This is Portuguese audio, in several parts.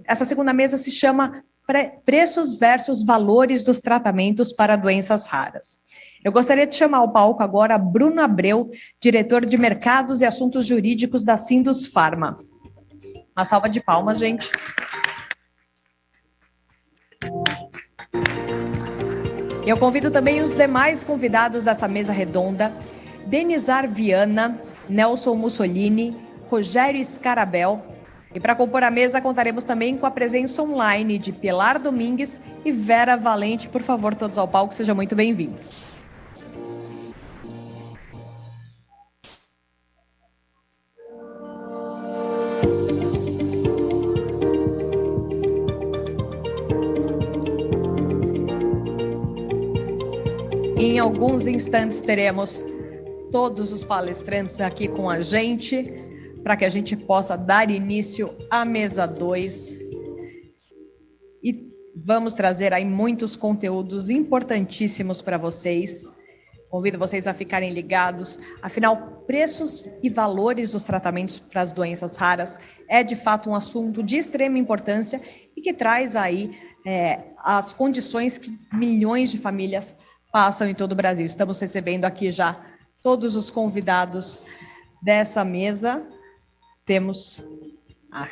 Essa segunda mesa se chama Preços versus Valores dos Tratamentos para Doenças Raras. Eu gostaria de chamar ao palco agora Bruno Abreu, diretor de Mercados e Assuntos Jurídicos da Sindusfarma. Uma salva de palmas, gente. Eu convido também os demais convidados dessa mesa redonda, Denizar Viana, Nelson Mussolini, Rogério Scarabel. E para compor a mesa, contaremos também com a presença online de Pilar Domingues e Vera Valente. Por favor, todos ao palco, sejam muito bem-vindos. Em alguns instantes teremos todos os palestrantes aqui com a gente, para que a gente possa dar início à mesa 2. E vamos trazer aí muitos conteúdos importantíssimos para vocês. Convido vocês a ficarem ligados. Afinal, preços e valores dos tratamentos para as doenças raras é, de fato, um assunto de extrema importância e que traz aí as condições que milhões de famílias passam em todo o Brasil. Estamos recebendo aqui já todos os convidados dessa mesa. Temos...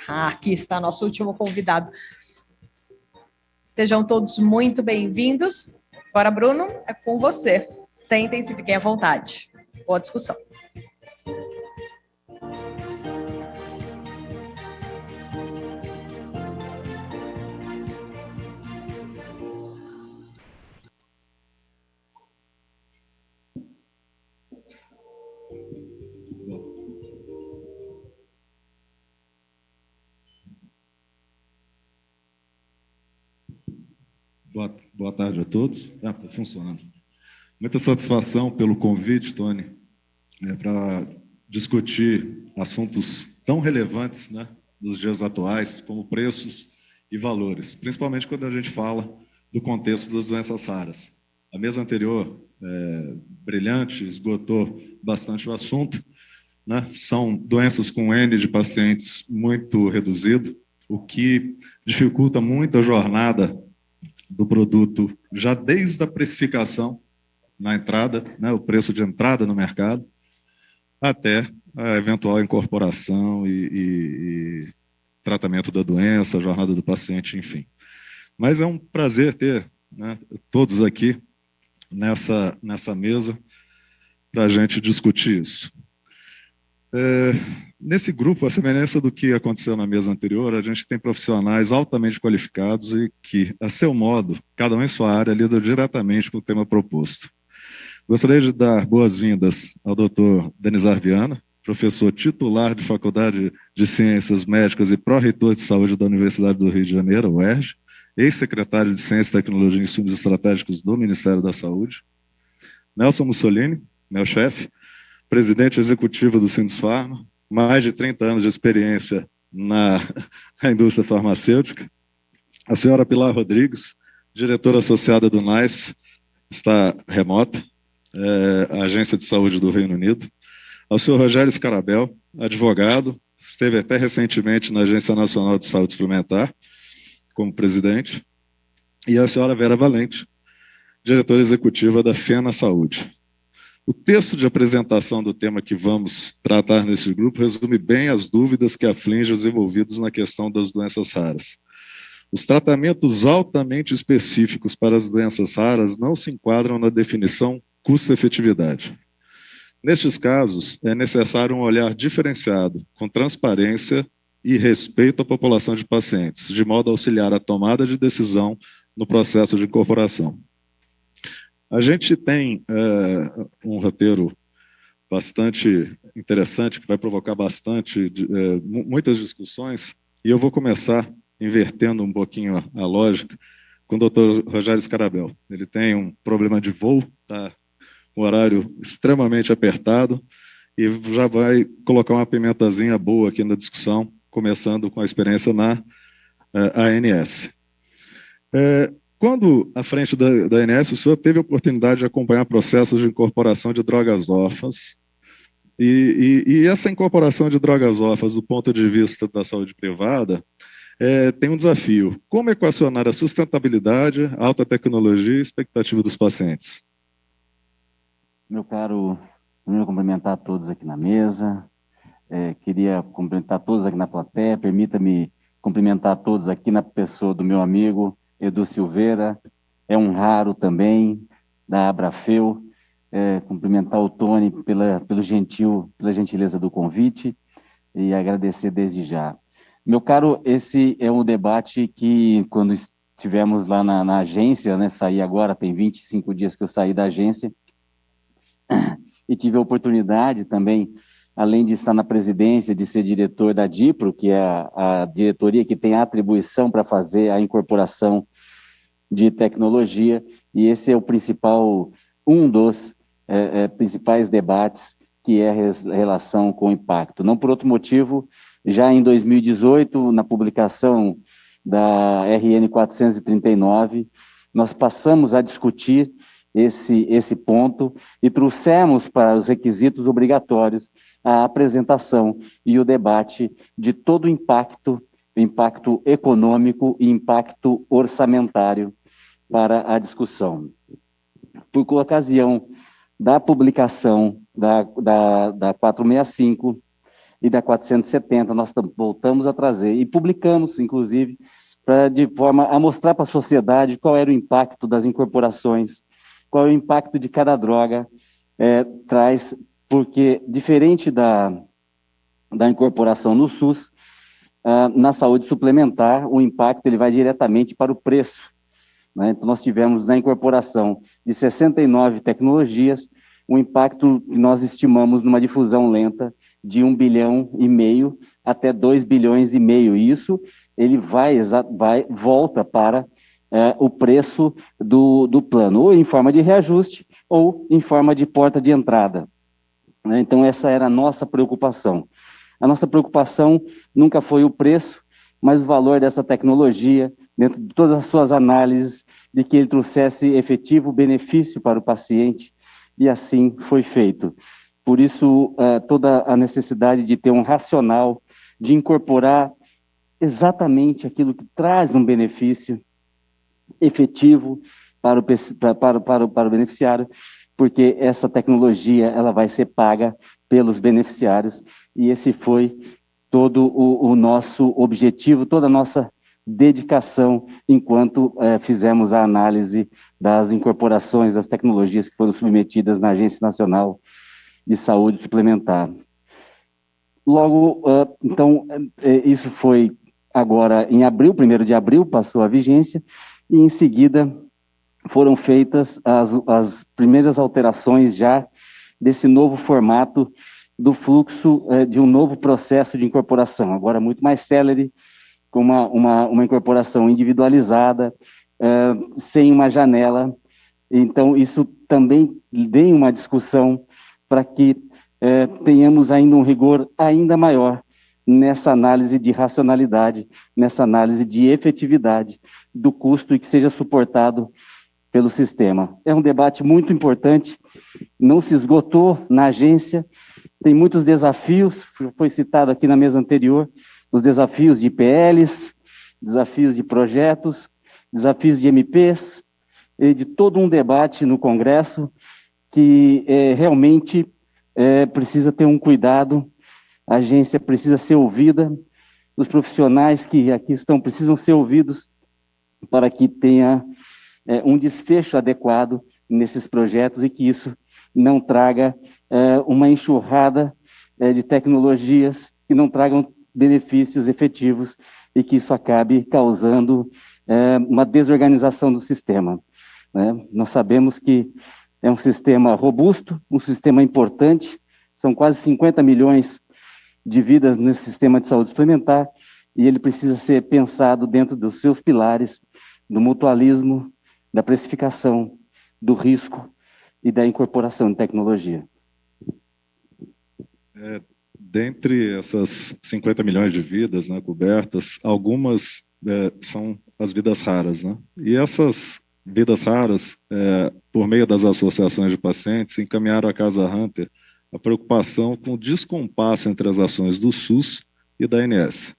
aqui está nosso último convidado. Sejam todos muito bem-vindos. Agora, Bruno, é com você. Sentem-se, fiquem à vontade. Boa discussão. Boa tarde a todos. Está funcionando. Muita satisfação pelo convite, Tony, para discutir assuntos tão relevantes, né, dos dias atuais, como preços e valores, principalmente quando a gente fala do contexto das doenças raras. A mesa anterior, brilhante, esgotou bastante o assunto, né? São doenças com N de pacientes muito reduzido, o que dificulta muito a jornada do produto, já desde a precificação na entrada, né, o preço de entrada no mercado, até a eventual incorporação e tratamento da doença, a jornada do paciente, enfim. Mas é um prazer ter, né, todos aqui nessa mesa para a gente discutir isso. Nesse grupo, a semelhança do que aconteceu na mesa anterior, a gente tem profissionais altamente qualificados e que, a seu modo, cada um em sua área, lidam diretamente com o tema proposto. Gostaria de dar boas-vindas ao Dr. Denizar Viana, professor titular de Faculdade de Ciências Médicas e pró-reitor de Saúde da Universidade do Rio de Janeiro, UERJ, ex-secretário de Ciência, Tecnologia e Insumos Estratégicos do Ministério da Saúde. Nelson Mussolini, meu chefe, presidente executivo do Sindusfarma, mais de 30 anos de experiência na indústria farmacêutica. A senhora Pilar Rodrigues, diretora associada do NICE, está remota, a Agência de Saúde do Reino Unido. Ao senhor Rogério Scarabel, advogado, esteve até recentemente na Agência Nacional de Saúde Suplementar, como presidente. E a senhora Vera Valente, diretora executiva da FENA Saúde. O texto de apresentação do tema que vamos tratar nesse grupo resume bem as dúvidas que afligem os envolvidos na questão das doenças raras. Os tratamentos altamente específicos para as doenças raras não se enquadram na definição custo-efetividade. Nestes casos, é necessário um olhar diferenciado, com transparência e respeito à população de pacientes, de modo a auxiliar a tomada de decisão no processo de incorporação. A gente tem um roteiro bastante interessante, que vai provocar muitas discussões, e eu vou começar invertendo um pouquinho a lógica com o Dr. Rogério Scarabel. Ele tem um problema de voo, está com um horário extremamente apertado, e já vai colocar uma pimentazinha boa aqui na discussão, começando com a experiência na ANS. Quando, à frente da ANS, o senhor teve a oportunidade de acompanhar processos de incorporação de drogas órfãs, e essa incorporação de drogas órfãs, do ponto de vista da saúde privada, tem um desafio. Como equacionar a sustentabilidade, alta tecnologia e expectativa dos pacientes? Meu caro, primeiro cumprimentar todos aqui na mesa, queria cumprimentar todos aqui na plateia, permita-me cumprimentar todos aqui na pessoa do meu amigo Edu Silveira, é um raro também, da Abrafeu, cumprimentar o Tony pela gentileza do convite e agradecer desde já. Meu caro, esse é um debate que, quando estivemos lá na agência, né, saí agora, tem 25 dias que eu saí da agência, e tive a oportunidade também, além de estar na presidência, de ser diretor da DIPRO, que é a diretoria que tem a atribuição para fazer a incorporação de tecnologia, e esse é o principal, um dos principais debates, que é a relação com o impacto. Não por outro motivo, já em 2018, na publicação da RN 439, nós passamos a discutir esse ponto e trouxemos para os requisitos obrigatórios a apresentação e o debate de todo o impacto econômico e impacto orçamentário para a discussão. Por ocasião da publicação da 465 e da 470, nós voltamos a trazer e publicamos, inclusive, de forma a mostrar para a sociedade qual era o impacto das incorporações, qual é o impacto de cada droga traz, porque, diferente da incorporação no SUS, na saúde suplementar, o impacto ele vai diretamente para o preço, né? Então, nós tivemos na incorporação de 69 tecnologias, um impacto que nós estimamos numa difusão lenta de 1,5 bilhão até 2,5 bilhões, e isso ele volta para o preço do plano, ou em forma de reajuste, ou em forma de porta de entrada, né? Então, essa era a nossa preocupação. A nossa preocupação nunca foi o preço, mas o valor dessa tecnologia, dentro de todas as suas análises, de que ele trouxesse efetivo benefício para o paciente, e assim foi feito. Por isso, toda a necessidade de ter um racional, de incorporar exatamente aquilo que traz um benefício efetivo para o beneficiário, porque essa tecnologia ela vai ser paga pelos beneficiários, e esse foi todo o nosso objetivo, toda a nossa dedicação enquanto fizemos a análise das incorporações, das tecnologias que foram submetidas na Agência Nacional de Saúde Suplementar. Logo, então, isso foi agora em abril, 1º de abril, passou a vigência, e em seguida foram feitas as primeiras alterações já desse novo formato do fluxo de um novo processo de incorporação, agora muito mais célere, com uma incorporação individualizada, sem uma janela. Então, isso também tem uma discussão para que tenhamos ainda um rigor ainda maior nessa análise de racionalidade, nessa análise de efetividade do custo e que seja suportado pelo sistema. É um debate muito importante, não se esgotou na agência, tem muitos desafios, foi citado aqui na mesa anterior, os desafios de IPLs, desafios de projetos, desafios de MPs, e de todo um debate no Congresso que realmente precisa ter um cuidado, a agência precisa ser ouvida, os profissionais que aqui estão precisam ser ouvidos para que tenha um desfecho adequado nesses projetos e que isso não traga uma enxurrada de tecnologias que não tragam benefícios efetivos e que isso acabe causando uma desorganização do sistema, né? Nós sabemos que é um sistema robusto, um sistema importante, são quase 50 milhões de vidas nesse sistema de saúde suplementar, e ele precisa ser pensado dentro dos seus pilares, do mutualismo, da precificação, do risco e da incorporação de tecnologia. Dentre essas 50 milhões de vidas, né, cobertas, algumas são as vidas raras, né? E essas vidas raras, por meio das associações de pacientes, encaminharam à Casa Hunter a preocupação com o descompasso entre as ações do SUS e da ANS.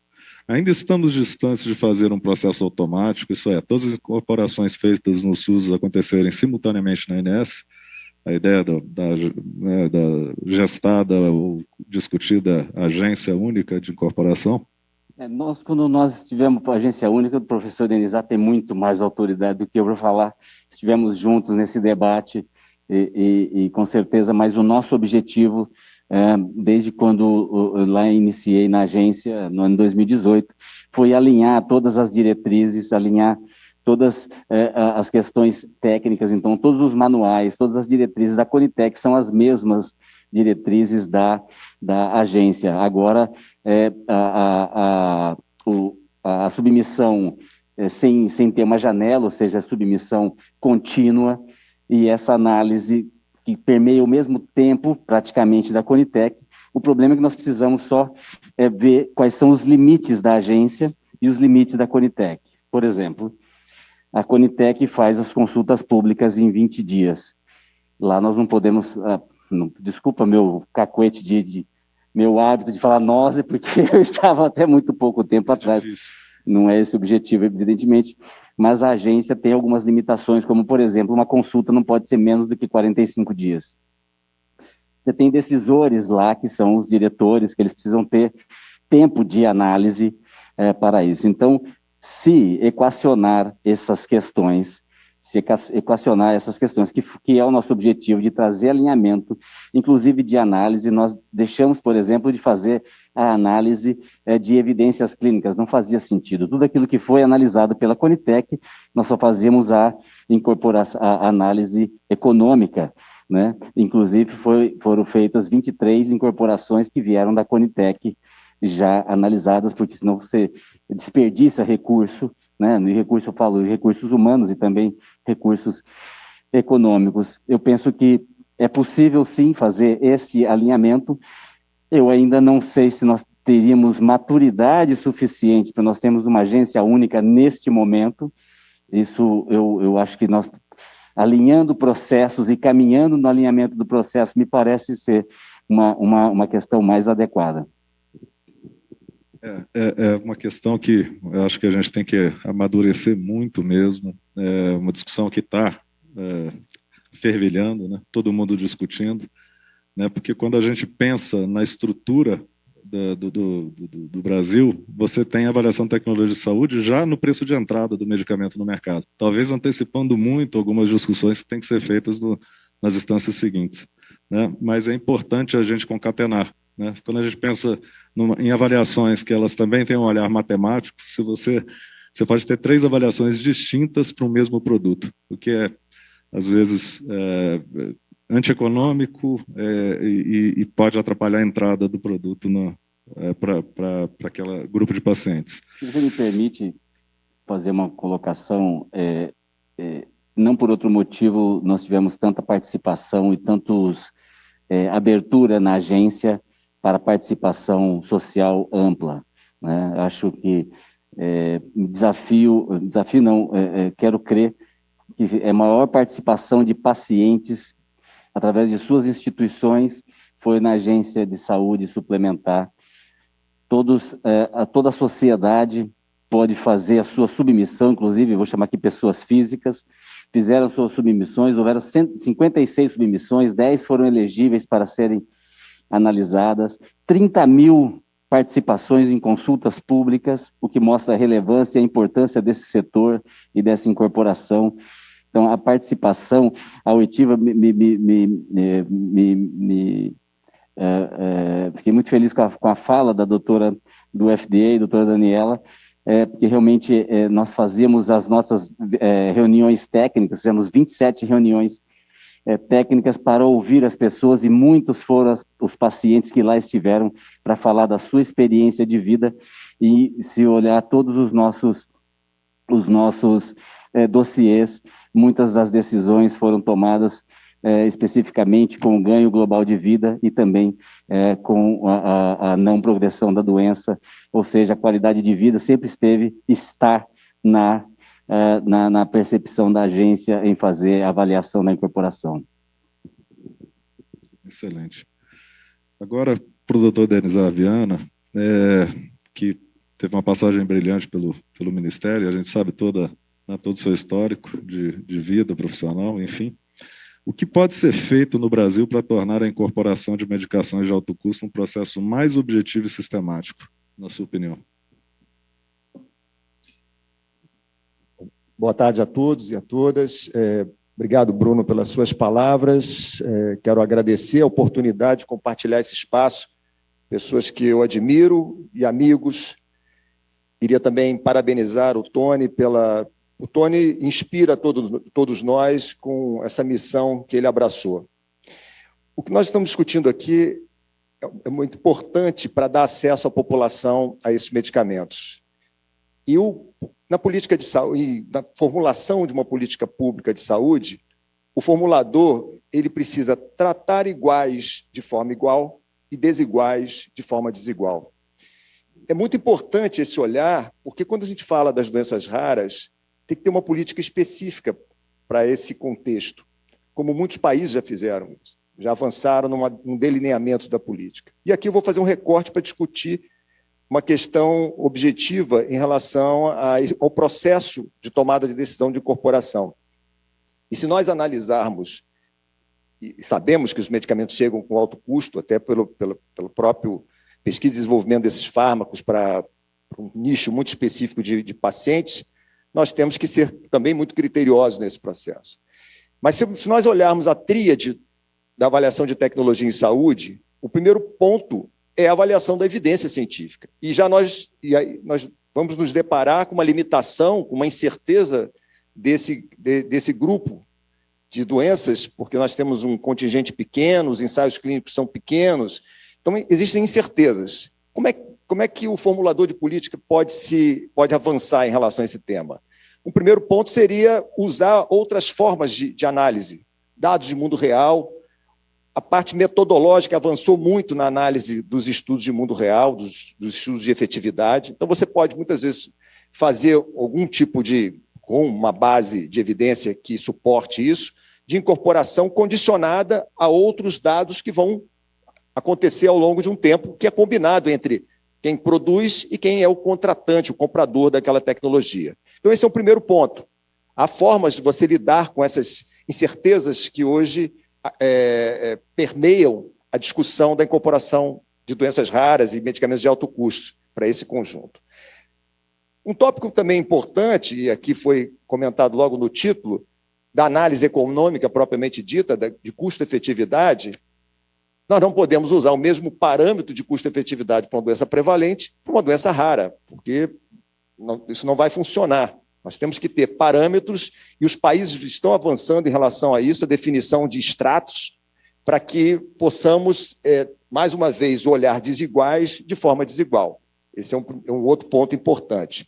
Ainda estamos distantes de fazer um processo automático, isso é, todas as incorporações feitas no SUS acontecerem simultaneamente na INS, a ideia né, da gestada ou discutida agência única de incorporação. Quando nós tivemos a agência única, o professor Denizar tem muito mais autoridade do que eu para falar. Estivemos juntos nesse debate e com certeza, mas o nosso objetivo, desde quando lá iniciei na agência, no ano 2018, foi alinhar todas as diretrizes, alinhar todas as questões técnicas. Então, todos os manuais, todas as diretrizes da Conitec são as mesmas diretrizes da agência. Agora, a submissão sem ter uma janela, ou seja, a submissão contínua, e essa análise que permeia o mesmo tempo, praticamente, da Conitec. O problema é que nós precisamos só ver quais são os limites da agência e os limites da Conitec. Por exemplo, a Conitec faz as consultas públicas em 20 dias. Lá nós não podemos... desculpa meu cacuete meu hábito de falar nós, porque eu estava até muito pouco tempo atrás. Não é esse o objetivo, evidentemente, mas a agência tem algumas limitações, como, por exemplo, uma consulta não pode ser menos do que 45 dias. Você tem decisores lá, que são os diretores, que eles precisam ter tempo de análise para isso. Então, se equacionar essas questões, que é o nosso objetivo de trazer alinhamento, inclusive de análise, nós deixamos, por exemplo, de fazer a análise de evidências clínicas, não fazia sentido. Tudo aquilo que foi analisado pela Conitec, nós só fazíamos a análise econômica, né? Inclusive foram feitas 23 incorporações que vieram da Conitec já analisadas, porque senão você desperdiça recurso, né? No recurso eu falo de recursos humanos e também recursos econômicos. Eu penso que é possível, sim, fazer esse alinhamento. Eu ainda não sei se nós teríamos maturidade suficiente para nós termos uma agência única neste momento. Isso eu acho que nós, alinhando processos e caminhando no alinhamento do processo, me parece ser uma questão mais adequada. É uma questão que eu acho que a gente tem que amadurecer muito mesmo. É uma discussão que está fervilhando, né? Todo mundo discutindo, né? Porque quando a gente pensa na estrutura do Brasil, você tem avaliação de tecnologia de saúde já no preço de entrada do medicamento no mercado, talvez antecipando muito algumas discussões que têm que ser feitas nas instâncias seguintes, né? Mas é importante a gente concatenar, né? Quando a gente pensa em avaliações que elas também têm um olhar matemático, você pode ter 3 avaliações distintas para o mesmo produto, o que é, às vezes, antieconômico e pode atrapalhar a entrada do produto para aquele grupo de pacientes. Se você me permite fazer uma colocação, não por outro motivo nós tivemos tanta participação e tantos abertura na agência para participação social ampla, né? Acho que quero crer que a maior participação de pacientes através de suas instituições foi na agência de saúde suplementar. Toda a sociedade pode fazer a sua submissão, inclusive, vou chamar aqui pessoas físicas, fizeram suas submissões, houveram 156 submissões, 10 foram elegíveis para serem analisadas, 30 mil participações em consultas públicas, o que mostra a relevância e a importância desse setor e dessa incorporação. Então, a participação auditiva fiquei muito feliz com a fala da doutora do FDA, doutora Daniela, porque realmente nós fazíamos as nossas reuniões técnicas, fizemos 27 reuniões técnicas para ouvir as pessoas, e muitos foram os pacientes que lá estiveram para falar da sua experiência de vida. E se olhar todos os nossos dossiês, muitas das decisões foram tomadas especificamente com o ganho global de vida e também com a não progressão da doença, ou seja, a qualidade de vida sempre está na percepção da agência em fazer a avaliação da incorporação. Excelente. Agora, para o doutor Denizar Viana, que teve uma passagem brilhante pelo Ministério, a gente sabe todo o seu histórico de vida profissional, enfim. O que pode ser feito no Brasil para tornar a incorporação de medicações de alto custo um processo mais objetivo e sistemático, na sua opinião? Boa tarde a todos e a todas. Obrigado, Bruno, pelas suas palavras. Quero agradecer a oportunidade de compartilhar esse espaço, pessoas que eu admiro e amigos. Queria também parabenizar o Tony O Tony inspira todos nós com essa missão que ele abraçou. O que nós estamos discutindo aqui é muito importante para dar acesso à população a esses medicamentos. E na política de saúde, na formulação de uma política pública de saúde, o formulador ele precisa tratar iguais de forma igual e desiguais de forma desigual. É muito importante esse olhar, porque quando a gente fala das doenças raras, tem que ter uma política específica para esse contexto, como muitos países já fizeram, já avançaram num delineamento da política. E aqui eu vou fazer um recorte para discutir uma questão objetiva em relação ao processo de tomada de decisão de incorporação. E se nós analisarmos, e sabemos que os medicamentos chegam com alto custo, até pelo próprio pesquisa e desenvolvimento desses fármacos para um nicho muito específico de pacientes, nós temos que ser também muito criteriosos nesse processo. Mas se nós olharmos a tríade da avaliação de tecnologia em saúde, o primeiro ponto é a avaliação da evidência científica. E aí nós vamos nos deparar com uma limitação, com uma incerteza desse grupo de doenças, porque nós temos um contingente pequeno, os ensaios clínicos são pequenos, então existem incertezas. Como é que o formulador de política pode avançar em relação a esse tema? O primeiro ponto seria usar outras formas de análise, dados de mundo real. A parte metodológica avançou muito na análise dos estudos de mundo real, dos estudos de efetividade. Então, você pode, muitas vezes, fazer algum tipo com uma base de evidência que suporte isso, de incorporação condicionada a outros dados que vão acontecer ao longo de um tempo, que é combinado entre quem produz e quem é o contratante, o comprador daquela tecnologia. Então, esse é o primeiro ponto. Há formas de você lidar com essas incertezas que hoje permeiam a discussão da incorporação de doenças raras e medicamentos de alto custo para esse conjunto. Um tópico também importante, e aqui foi comentado logo no título, da análise econômica propriamente dita, de custo-efetividade, nós não podemos usar o mesmo parâmetro de custo-efetividade para uma doença prevalente para uma doença rara, porque isso não vai funcionar. Nós temos que ter parâmetros, e os países estão avançando em relação a isso, a definição de estratos, para que possamos, mais uma vez, olhar desiguais de forma desigual. Esse é um outro ponto importante.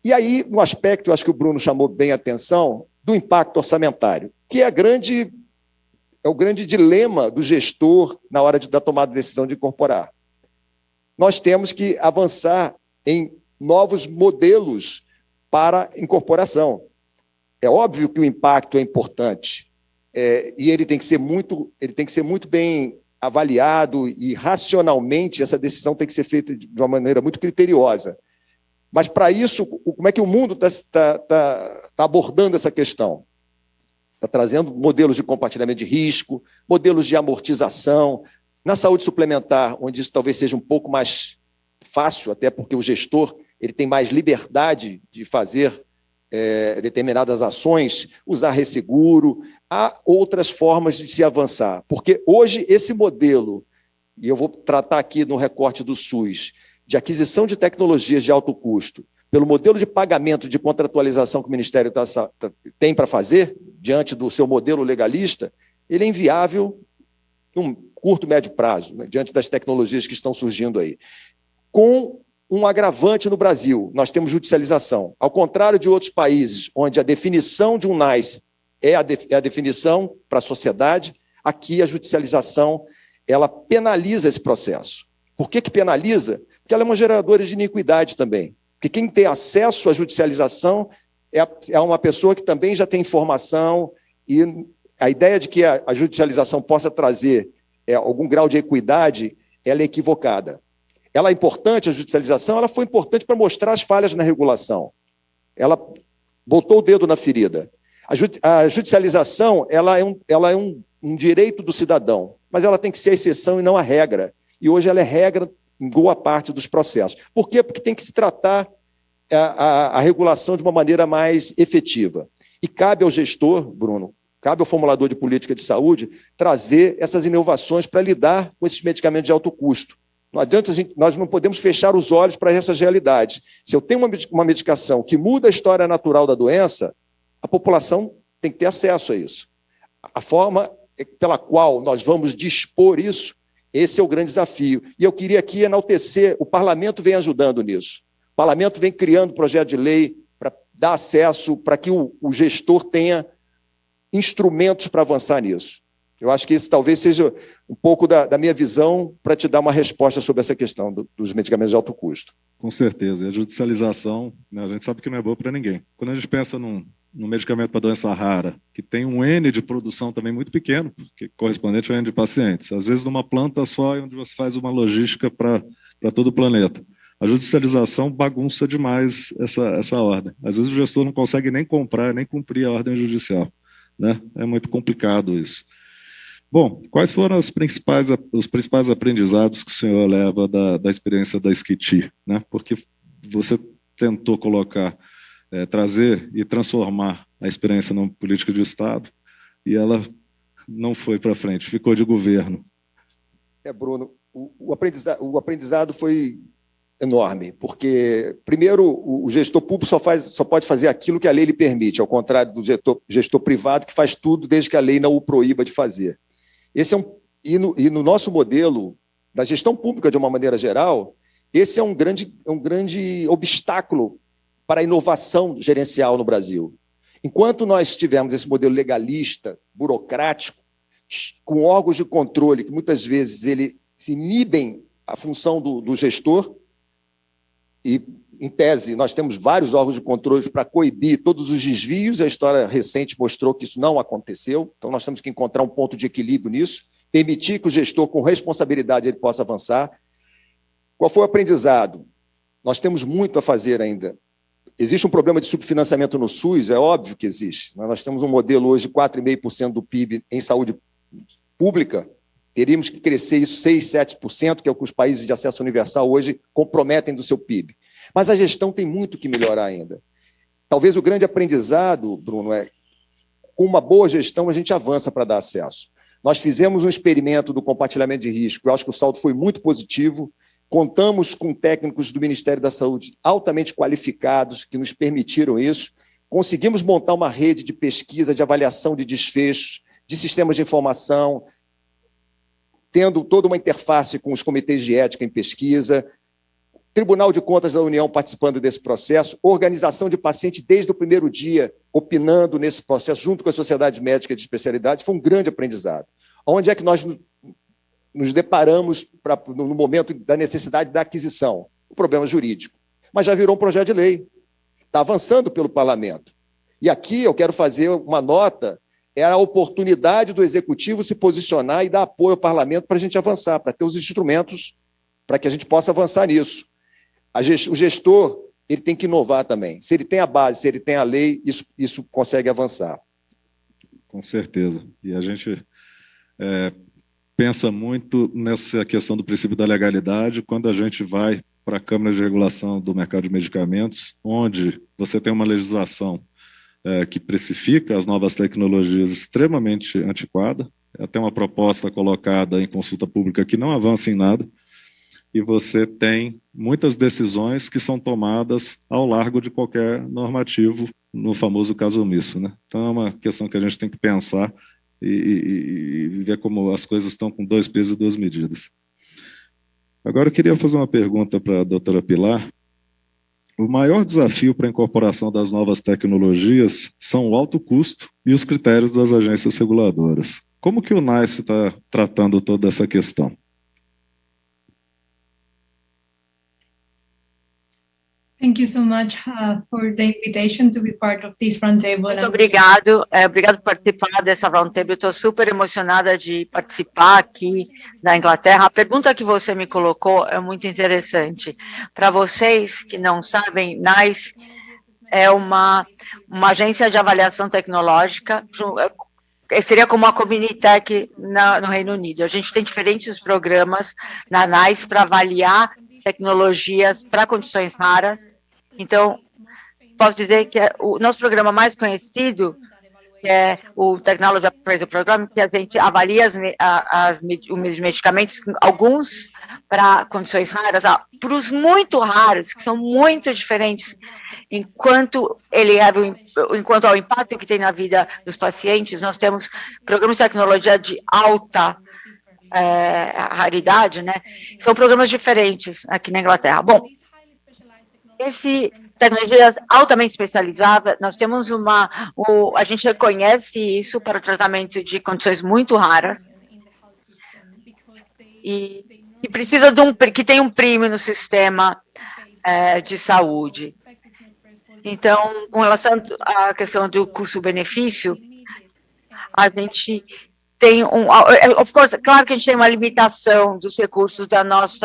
E aí, um aspecto, eu acho que o Bruno chamou bem a atenção, do impacto orçamentário, que é o grande dilema do gestor na hora da tomada de decisão de incorporar. Nós temos que avançar em novos modelos para incorporação. É óbvio que o impacto é importante, e ele tem que ser muito bem avaliado, e racionalmente essa decisão tem que ser feita de uma maneira muito criteriosa. Mas, para isso, como é que o mundo está abordando essa questão? Está trazendo modelos de compartilhamento de risco, modelos de amortização. Na saúde suplementar, onde isso talvez seja um pouco mais fácil, até porque o gestor ele tem mais liberdade de fazer determinadas ações, usar resseguro. Há outras formas de se avançar, porque hoje esse modelo, e eu vou tratar aqui no recorte do SUS, de aquisição de tecnologias de alto custo, pelo modelo de pagamento de contratualização que o Ministério tem para fazer, diante do seu modelo legalista, ele é inviável num curto, médio prazo, né, diante das tecnologias que estão surgindo aí. Com um agravante no Brasil, nós temos judicialização. Ao contrário de outros países, onde a definição de um NAIS é a definição para a sociedade, aqui a judicialização ela penaliza esse processo. Por que penaliza? Porque ela é uma geradora de iniquidade também. Porque quem tem acesso à judicialização é uma pessoa que também já tem informação, e a ideia de que a judicialização possa trazer algum grau de equidade, ela é equivocada. ela é importante, a judicialização, ela foi importante para mostrar as falhas na regulação. Ela botou o dedo na ferida. A judicialização, ela é um direito do cidadão, mas ela tem que ser a exceção e não a regra. E hoje ela é regra em boa parte dos processos. Por quê? Porque tem que se tratar a regulação de uma maneira mais efetiva. E cabe ao gestor, Bruno, cabe ao formulador de política de saúde trazer essas inovações para lidar com esses medicamentos de alto custo. Não adianta nós não podemos fechar os olhos para essas realidades. Se eu tenho uma medicação que muda a história natural da doença, a população tem que ter acesso a isso. A forma pela qual nós vamos dispor isso, esse é o grande desafio. E eu queria aqui enaltecer, o parlamento vem ajudando nisso. O parlamento vem criando projeto de lei para dar acesso, para que o gestor tenha instrumentos para avançar nisso. Eu acho que isso talvez seja um pouco da minha visão para te dar uma resposta sobre essa questão dos medicamentos de alto custo. Com certeza. E a judicialização, né, a gente sabe que não é boa para ninguém. Quando a gente pensa num medicamento para doença rara, que tem um N de produção também muito pequeno, que correspondente ao N de pacientes, às vezes numa planta só, onde você faz uma logística para todo o planeta. A judicialização bagunça demais essa ordem. Às vezes o gestor não consegue nem comprar, nem cumprir a ordem judicial, né? É muito complicado isso. Bom, quais foram os principais aprendizados que o senhor leva da experiência da SCIT, né? Porque você tentou colocar, trazer e transformar a experiência numa política de Estado e ela não foi para frente, ficou de governo. Bruno, o aprendizado foi enorme, porque, primeiro, o gestor público só pode fazer aquilo que a lei lhe permite, ao contrário do gestor privado, que faz tudo desde que a lei não o proíba de fazer. E no nosso modelo da gestão pública, de uma maneira geral, esse é um grande obstáculo para a inovação gerencial no Brasil. Enquanto nós tivermos esse modelo legalista, burocrático, com órgãos de controle que muitas vezes se inibem a função do gestor, e, em tese, nós temos vários órgãos de controle para coibir todos os desvios, a história recente mostrou que isso não aconteceu, então nós temos que encontrar um ponto de equilíbrio nisso, permitir que o gestor, com responsabilidade, ele possa avançar. Qual foi o aprendizado? Nós temos muito a fazer ainda. Existe um problema de subfinanciamento no SUS, é óbvio que existe. Nós temos um modelo hoje de 4,5% do PIB em saúde pública, teríamos que crescer isso 6%, 7%, que é o que os países de acesso universal hoje comprometem do seu PIB. Mas a gestão tem muito que melhorar ainda. Talvez o grande aprendizado, Bruno, com uma boa gestão a gente avança para dar acesso. Nós fizemos um experimento do compartilhamento de risco, eu acho que o saldo foi muito positivo, contamos com técnicos do Ministério da Saúde altamente qualificados que nos permitiram isso, conseguimos montar uma rede de pesquisa, de avaliação de desfechos, de sistemas de informação, tendo toda uma interface com os comitês de ética em pesquisa, Tribunal de Contas da União participando desse processo, organização de paciente desde o primeiro dia, opinando nesse processo, junto com a Sociedade Médica de Especialidade, foi um grande aprendizado. Onde é que nós nos deparamos no momento da necessidade da aquisição? O problema jurídico. Mas já virou um projeto de lei, está avançando pelo parlamento. E aqui eu quero fazer uma nota, é a oportunidade do Executivo se posicionar e dar apoio ao parlamento para a gente avançar, para ter os instrumentos para que a gente possa avançar nisso. O gestor ele tem que inovar também. Se ele tem a base, se ele tem a lei, isso consegue avançar. Com certeza. E a gente pensa muito nessa questão do princípio da legalidade quando a gente vai para a Câmara de Regulação do Mercado de Medicamentos, onde você tem uma legislação que precifica as novas tecnologias extremamente antiquada, até uma proposta colocada em consulta pública que não avança em nada, e você tem muitas decisões que são tomadas ao largo de qualquer normativo, no famoso caso omisso, né? Então é uma questão que a gente tem que pensar e ver como as coisas estão com 2 pesos e 2 medidas. Agora eu queria fazer uma pergunta para a doutora Pilar. O maior desafio para a incorporação das novas tecnologias são o alto custo e os critérios das agências reguladoras. Como que o NICE está tratando toda essa questão? Thank you so much for the invitation to be part of this roundtable. Muito obrigado, obrigado por participar dessa roundtable. Estou super emocionada de participar aqui na Inglaterra. A pergunta que você me colocou é muito interessante. Para vocês que não sabem, NICE é uma agência de avaliação tecnológica, seria como a Comunitech no Reino Unido. A gente tem diferentes programas na NICE para avaliar tecnologias para condições raras. Então, posso dizer que o nosso programa mais conhecido, que é o Technology Appraisal Program, que a gente avalia os medicamentos, alguns para condições raras, para os muito raros, que são muito diferentes, enquanto ao impacto que tem na vida dos pacientes. Nós temos programas de tecnologia de alta raridade, né? São programas diferentes aqui na Inglaterra. Bom, esse tecnologias altamente especializadas, nós temos a gente reconhece isso para o tratamento de condições muito raras e que precisa que tem um prêmio no sistema de saúde. Então, com relação à questão do custo-benefício, a gente tem claro que a gente tem uma limitação dos recursos do nosso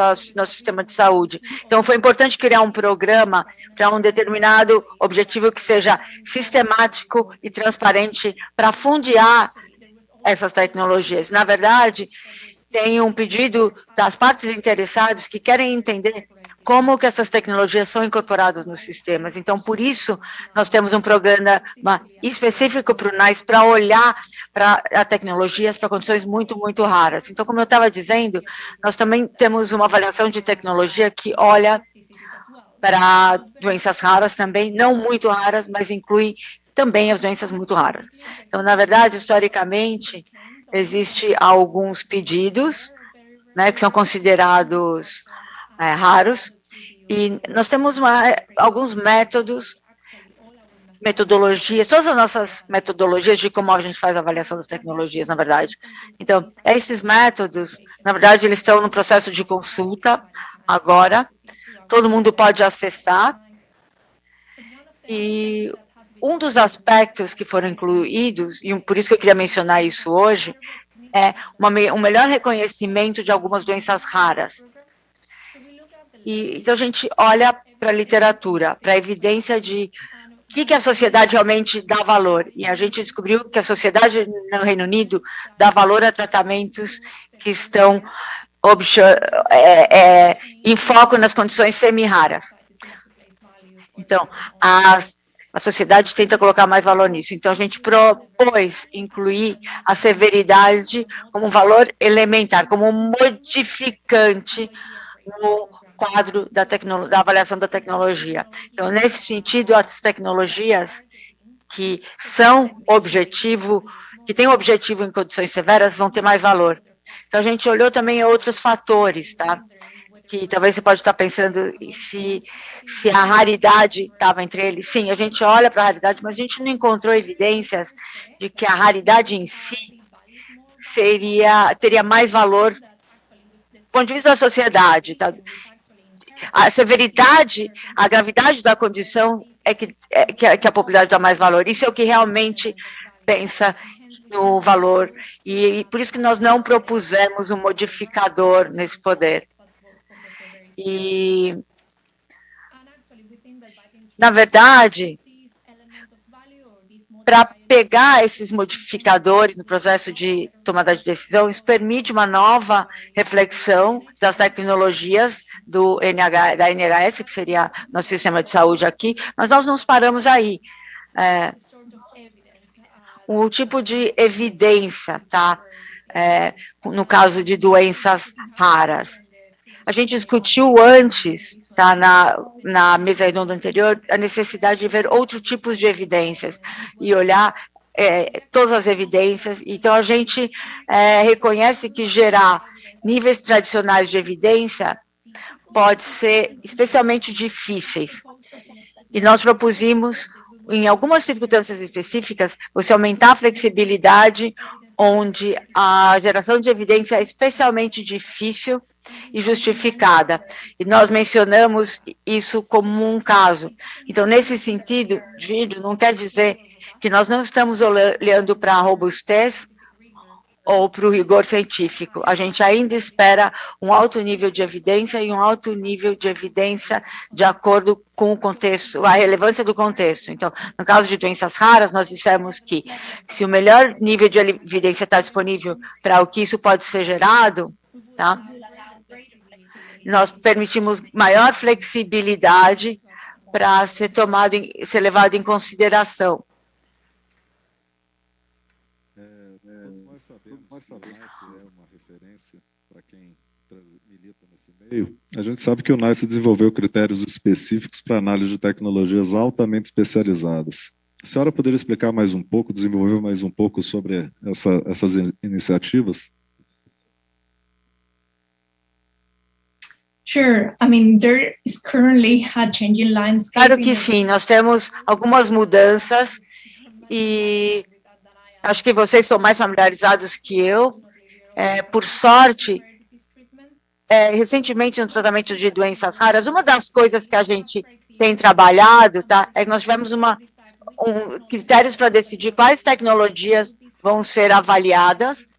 sistema de saúde. Então, foi importante criar um programa para um determinado objetivo que seja sistemático e transparente para fundear essas tecnologias. Na verdade, tem um pedido das partes interessadas que querem entender como que essas tecnologias são incorporadas nos sistemas. Então, por isso, nós temos um programa específico para o NICE para olhar para tecnologias para condições muito, muito raras. Então, como eu estava dizendo, nós também temos uma avaliação de tecnologia que olha para doenças raras também, não muito raras, mas inclui também as doenças muito raras. Então, na verdade, historicamente, existem alguns pedidos, né, que são considerados raros, e nós temos alguns metodologias, todas as nossas metodologias de como a gente faz a avaliação das tecnologias, na verdade. Então, esses métodos, na verdade, eles estão no processo de consulta agora, todo mundo pode acessar, e um dos aspectos que foram incluídos, e por isso que eu queria mencionar isso hoje, é um melhor reconhecimento de algumas doenças raras. Então, a gente olha para a literatura, para a evidência de o que a sociedade realmente dá valor. E a gente descobriu que a sociedade no Reino Unido dá valor a tratamentos que estão em foco nas condições semi-raras. Então, a sociedade tenta colocar mais valor nisso. Então, a gente propôs incluir a severidade como um valor elementar, como um modificante no quadro da avaliação da tecnologia. Então, nesse sentido, as tecnologias que têm objetivo em condições severas vão ter mais valor. Então, a gente olhou também outros fatores, tá? Que talvez você pode estar pensando se a raridade estava entre eles. Sim, a gente olha para a raridade, mas a gente não encontrou evidências de que a raridade em si teria mais valor do ponto de vista da sociedade, tá? A severidade, a gravidade da condição é que a popularidade dá mais valor. Isso é o que realmente pensa no valor. E por isso que nós não propusemos um modificador nesse poder. E, na verdade, para pegar esses modificadores no processo de tomada de decisão, isso permite uma nova reflexão das tecnologias da NHS, que seria nosso sistema de saúde aqui, mas nós não paramos aí. O tipo de evidência, tá? No caso de doenças raras. A gente discutiu antes, tá, na mesa redonda anterior, a necessidade de ver outros tipos de evidências e olhar todas as evidências. Então, a gente reconhece que gerar níveis tradicionais de evidência pode ser especialmente difíceis. E nós propusemos, em algumas circunstâncias específicas, você aumentar a flexibilidade, onde a geração de evidência é especialmente difícil, e justificada. E nós mencionamos isso como um caso. Então, nesse sentido, Gídio, não quer dizer que nós não estamos olhando para a robustez ou para o rigor científico. A gente ainda espera um alto nível de evidência e um alto nível de evidência de acordo com o contexto, a relevância do contexto. Então, no caso de doenças raras, nós dissemos que se o melhor nível de evidência está disponível para o que isso pode ser gerado, tá? Nós permitimos maior flexibilidade para ser levado em consideração. Nós sabemos que é uma referência para quem milita nesse meio. A gente sabe que o NICE desenvolveu critérios específicos para análise de tecnologias altamente especializadas. A senhora poderia explicar mais um pouco, desenvolver mais um pouco sobre essas iniciativas? Sure. I mean, there is currently a changing landscape. Claro que sim, nós temos algumas mudanças e acho que vocês são mais familiarizados que eu. Por sorte, recentemente no tratamento de doenças raras, uma das coisas que a gente tem trabalhado, tá, é que nós tivemos critérios para decidir quais tecnologias vão ser avaliadas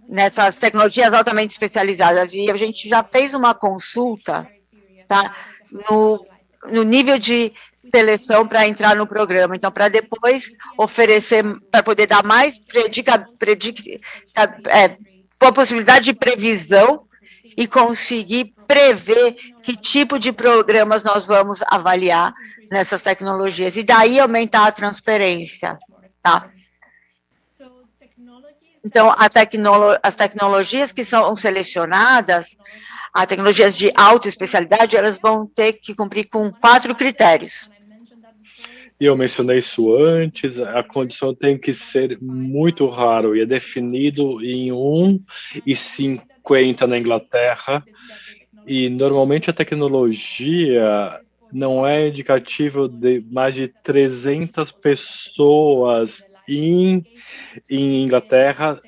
nessas tecnologias altamente especializadas. E a gente já fez uma consulta, tá, no nível de seleção para entrar no programa. Então, para depois oferecer, para poder dar mais possibilidade de previsão e conseguir prever que tipo de programas nós vamos avaliar nessas tecnologias. E daí aumentar a transparência, tá? Então, as tecnologias que são selecionadas, as tecnologias de alta especialidade, elas vão ter que cumprir com 4 critérios. E eu mencionei isso antes, a condição tem que ser muito raro, e é definido em 1,50 na Inglaterra, e normalmente a tecnologia não é indicativa de mais de 300 pessoas em Inglaterra,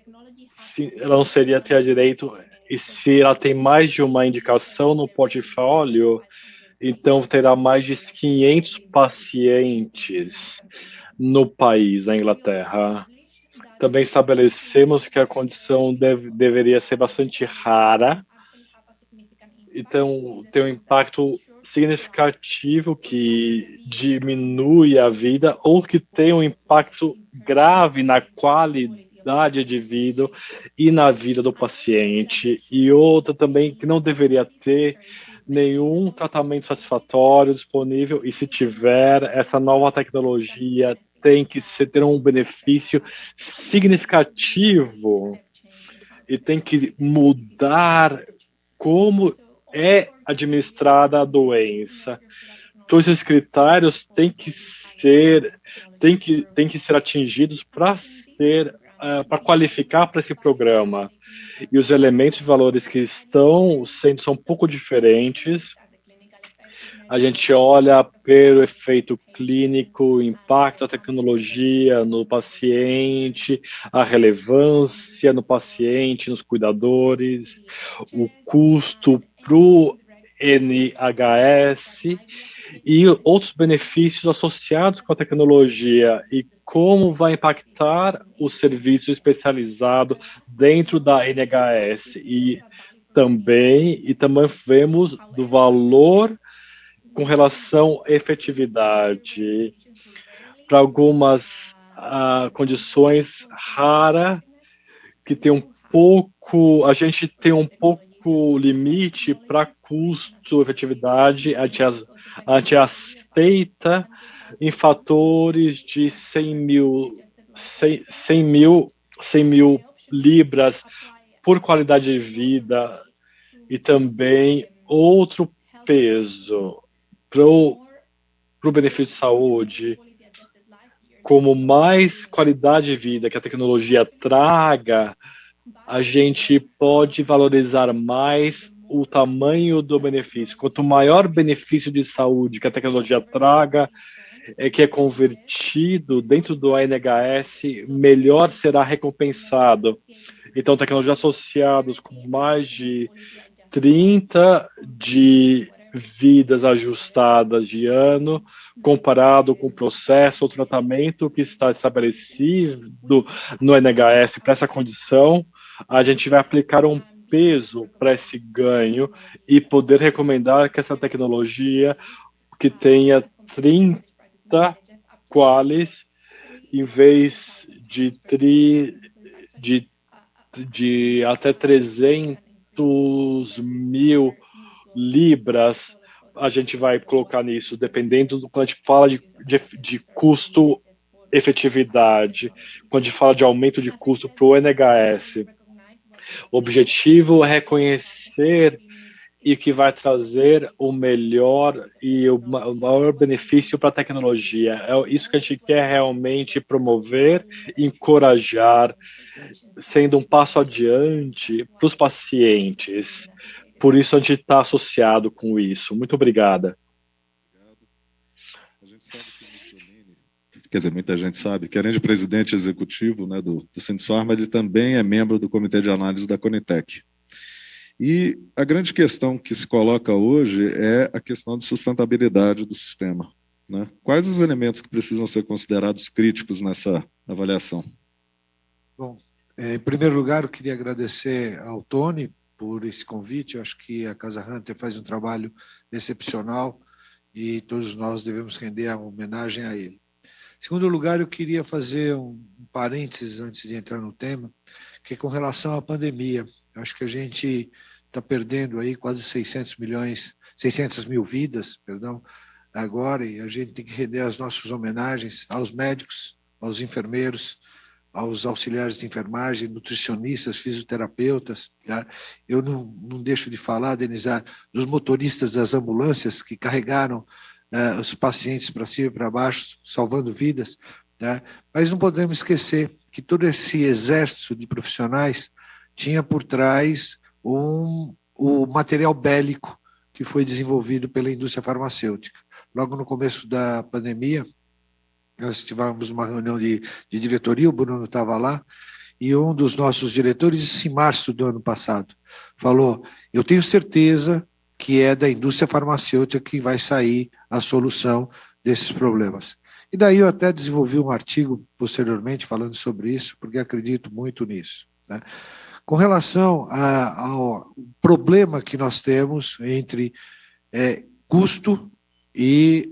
ela não seria ter direito, e se ela tem mais de uma indicação no portfólio, então terá mais de 500 pacientes no país, na Inglaterra. Também estabelecemos que a condição deveria ser bastante rara, então tem um impacto significativo que diminui a vida ou que tem um impacto grave na qualidade de vida e na vida do paciente, e outra também que não deveria ter nenhum tratamento satisfatório disponível, e se tiver, essa nova tecnologia tem que ter um benefício significativo e tem que mudar como é administrada a doença. Todos esses critérios têm que ser atingidos para qualificar para esse programa. E os elementos e valores que estão sendo são um pouco diferentes. A gente olha pelo efeito clínico, o impacto da tecnologia no paciente, a relevância no paciente, nos cuidadores, o custo para o NHS e outros benefícios associados com a tecnologia e como vai impactar o serviço especializado dentro da NHS. E também vemos do valor com relação à efetividade para algumas condições raras que tem a gente tem um pouco limite para custo, efetividade, a gente aceita em fatores de 100 mil libras por qualidade de vida e também outro peso para o benefício de saúde, como mais qualidade de vida que a tecnologia traga, a gente pode valorizar mais o tamanho do benefício. Quanto maior benefício de saúde que a tecnologia traga, que é convertido dentro do ANHS, melhor será recompensado. Então, tecnologias associadas com mais de 30 de vidas ajustadas de ano, comparado com o processo ou tratamento que está estabelecido no NHS para essa condição, a gente vai aplicar um peso para esse ganho e poder recomendar que essa tecnologia que tenha 30 quales em vez de até 300.000 libras, a gente vai colocar nisso, dependendo do quando a gente fala de custo efetividade, quando a gente fala de aumento de custo para o NHS. O objetivo é reconhecer e que vai trazer o melhor e o maior benefício para a tecnologia. É isso que a gente quer realmente promover, encorajar, sendo um passo adiante para os pacientes. Por isso a gente está associado com isso. Muito obrigada. Quer dizer, muita gente sabe que, além de presidente executivo, né, do Sindusfarma, ele também é membro do comitê de análise da Conitec. E a grande questão que se coloca hoje é a questão de sustentabilidade do sistema, né? Quais os elementos que precisam ser considerados críticos nessa avaliação? Bom, em primeiro lugar, eu queria agradecer ao Tony por esse convite. Eu acho que a Casa Hunter faz um trabalho excepcional e todos nós devemos render a homenagem a ele. Em segundo lugar, eu queria fazer um parênteses antes de entrar no tema, que é com relação à pandemia. Eu acho que a gente está perdendo aí quase 600 mil vidas, agora, e a gente tem que render as nossas homenagens aos médicos, aos enfermeiros, aos auxiliares de enfermagem, nutricionistas, fisioterapeutas. Tá? Eu não deixo de falar, Denizar, dos motoristas das ambulâncias que carregaram os pacientes para cima e para baixo, salvando vidas. Tá? Mas não podemos esquecer que todo esse exército de profissionais tinha por trás o material bélico que foi desenvolvido pela indústria farmacêutica. Logo no começo da pandemia, nós tivemos uma reunião de diretoria, o Bruno estava lá, e um dos nossos diretores, em março do ano passado, falou: eu tenho certeza que é da indústria farmacêutica que vai sair a solução desses problemas. E daí eu até desenvolvi um artigo posteriormente falando sobre isso, porque acredito muito nisso, né? Com relação ao problema que nós temos entre custo e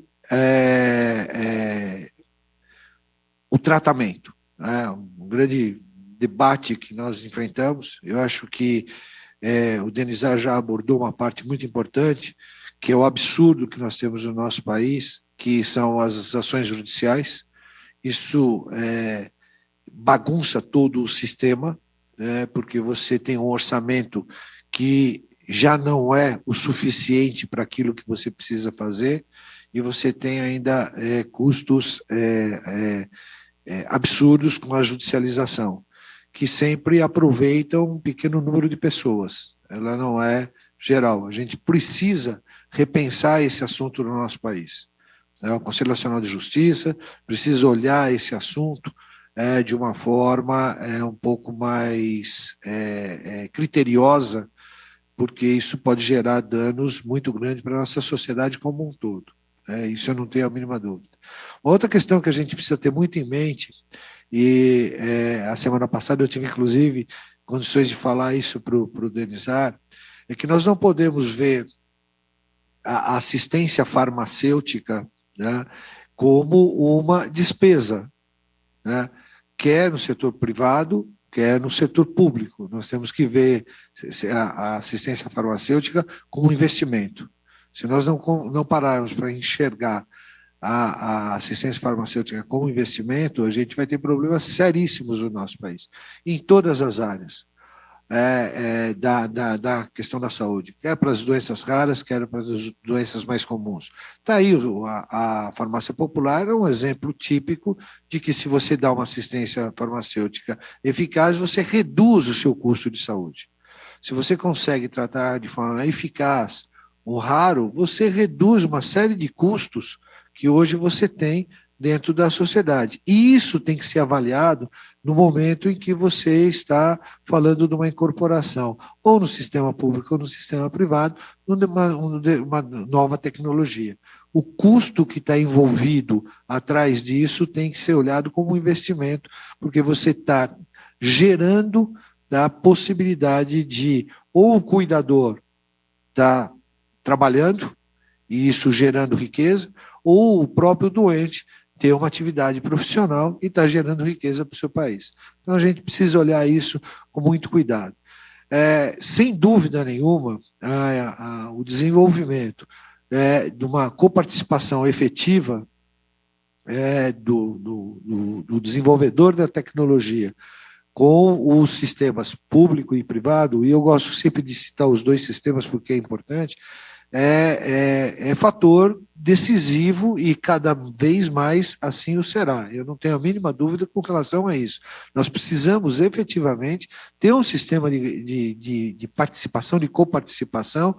o tratamento, né? Um grande debate que nós enfrentamos. Eu acho que o Denizar já abordou uma parte muito importante, que é o absurdo que nós temos no nosso país, que são as ações judiciais. Isso bagunça todo o sistema, porque você tem um orçamento que já não é o suficiente para aquilo que você precisa fazer, e você tem ainda custos absurdos com a judicialização, que sempre aproveitam um pequeno número de pessoas. Ela não é geral. A gente precisa repensar esse assunto no nosso país. O Conselho Nacional de Justiça precisa olhar esse assunto de uma forma um pouco mais criteriosa, porque isso pode gerar danos muito grandes para a nossa sociedade como um todo. Isso eu não tenho a mínima dúvida. Outra questão que a gente precisa ter muito em mente, e a semana passada eu tive, inclusive, condições de falar isso para o Denizar, é que nós não podemos ver a assistência farmacêutica, né, como uma despesa, né, quer no setor privado, quer no setor público. Nós temos que ver a assistência farmacêutica como um investimento. Se nós não pararmos para enxergar a assistência farmacêutica como investimento, a gente vai ter problemas seríssimos no nosso país, em todas as áreas da questão da saúde, quer para as doenças raras, quer para as doenças mais comuns. Está aí a farmácia popular, é um exemplo típico de que, se você dá uma assistência farmacêutica eficaz, você reduz o seu custo de saúde. Se você consegue tratar de forma eficaz o raro, você reduz uma série de custos que hoje você tem dentro da sociedade. E isso tem que ser avaliado no momento em que você está falando de uma incorporação, ou no sistema público ou no sistema privado, uma nova tecnologia. O custo que está envolvido atrás disso tem que ser olhado como um investimento, porque você está gerando a possibilidade de ou o cuidador estar trabalhando, e isso gerando riqueza, ou o próprio doente ter uma atividade profissional e está gerando riqueza para o seu país. Então, a gente precisa olhar isso com muito cuidado. Sem dúvida nenhuma, o desenvolvimento de uma coparticipação efetiva do desenvolvedor da tecnologia com os sistemas público e privado, e eu gosto sempre de citar os dois sistemas porque é importante, é fator decisivo e cada vez mais assim o será. Eu não tenho a mínima dúvida com relação a isso. Nós precisamos efetivamente ter um sistema de participação, de coparticipação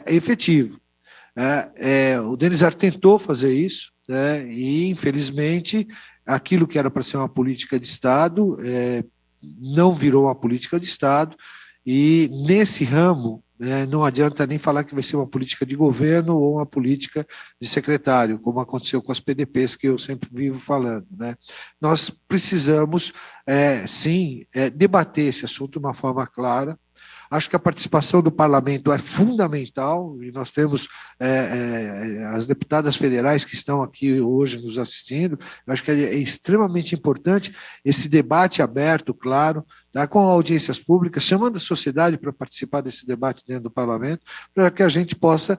efetivo. O Denizar tentou fazer isso, e infelizmente aquilo que era para ser uma política de Estado não virou uma política de Estado, e nesse ramo não adianta nem falar que vai ser uma política de governo ou uma política de secretário, como aconteceu com as PDPs, que eu sempre vivo falando. Nós precisamos, sim, debater esse assunto de uma forma clara. Acho que a participação do parlamento é fundamental, e nós temos as deputadas federais que estão aqui hoje nos assistindo. Eu acho que é extremamente importante esse debate aberto, claro, com audiências públicas, chamando a sociedade para participar desse debate dentro do parlamento, para que a gente possa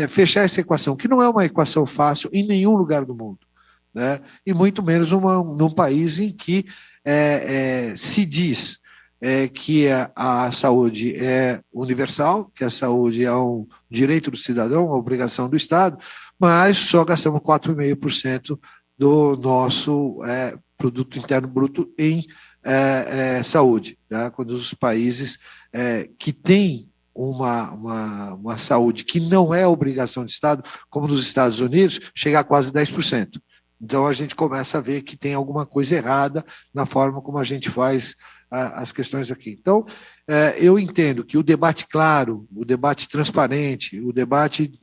fechar essa equação, que não é uma equação fácil em nenhum lugar do mundo, e muito menos num país em que se diz que a saúde é universal, que a saúde é um direito do cidadão, uma obrigação do Estado, mas só gastamos 4,5% do nosso produto interno bruto em saúde, quando os países que têm uma saúde que não é obrigação de Estado, como nos Estados Unidos, chega a quase 10%. Então, a gente começa a ver que tem alguma coisa errada na forma como a gente faz as questões aqui. Então, eu entendo que o debate claro, o debate transparente, o debate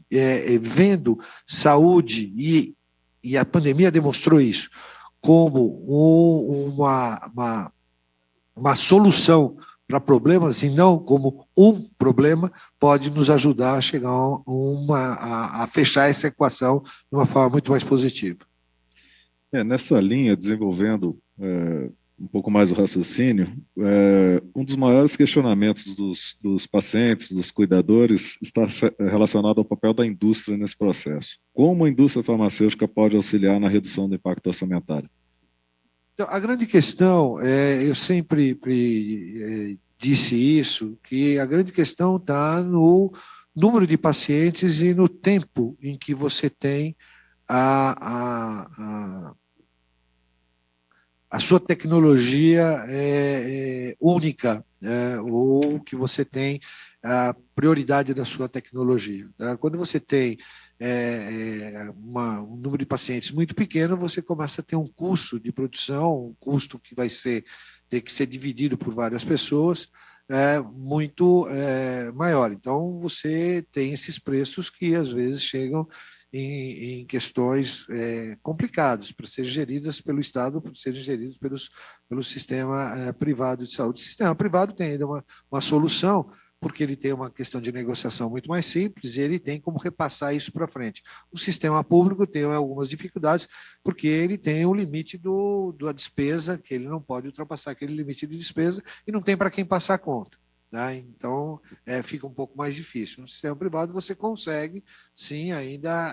vendo saúde, e a pandemia demonstrou isso, como uma solução para problemas e não como um problema, pode nos ajudar a chegar a fechar essa equação de uma forma muito mais positiva. Nessa linha, desenvolvendo um pouco mais o raciocínio, um dos maiores questionamentos dos pacientes, dos cuidadores, está relacionado ao papel da indústria nesse processo. Como a indústria farmacêutica pode auxiliar na redução do impacto orçamentário? Então, a grande questão, eu sempre disse isso, que a grande questão está no número de pacientes e no tempo em que você tem a sua tecnologia única, ou que você tem a prioridade da sua tecnologia. Quando você tem um número de pacientes muito pequeno, você começa a ter um custo de produção, um custo que vai ter que ser dividido por várias pessoas, muito maior. Então, você tem esses preços que, às vezes, chegam em questões complicadas para serem geridas pelo Estado, para serem geridas pelo sistema privado de saúde. O sistema privado tem ainda uma solução, porque ele tem uma questão de negociação muito mais simples e ele tem como repassar isso para frente. O sistema público tem algumas dificuldades, porque ele tem o limite da despesa, que ele não pode ultrapassar aquele limite de despesa e não tem para quem passar a conta. Então, fica um pouco mais difícil. No sistema privado, você consegue, sim, ainda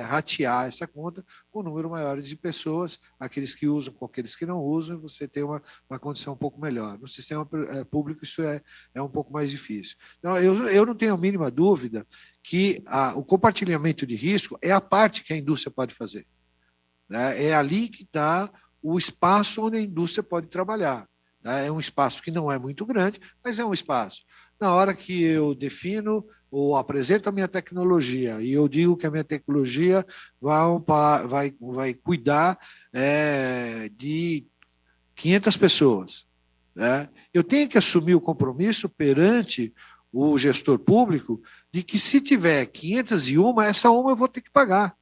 ratear essa conta com um número maior de pessoas, aqueles que usam com aqueles que não usam, você tem uma condição um pouco melhor. No sistema público, isso é um pouco mais difícil. Então, eu não tenho a mínima dúvida que o compartilhamento de risco é a parte que a indústria pode fazer. É ali que está o espaço onde a indústria pode trabalhar. É um espaço que não é muito grande, mas é um espaço. na hora que eu defino ou apresento a minha tecnologia e eu digo que a minha tecnologia vai cuidar de 500 pessoas, né? Eu tenho que assumir o compromisso perante o gestor público de que se tiver 501, essa uma eu vou ter que pagar.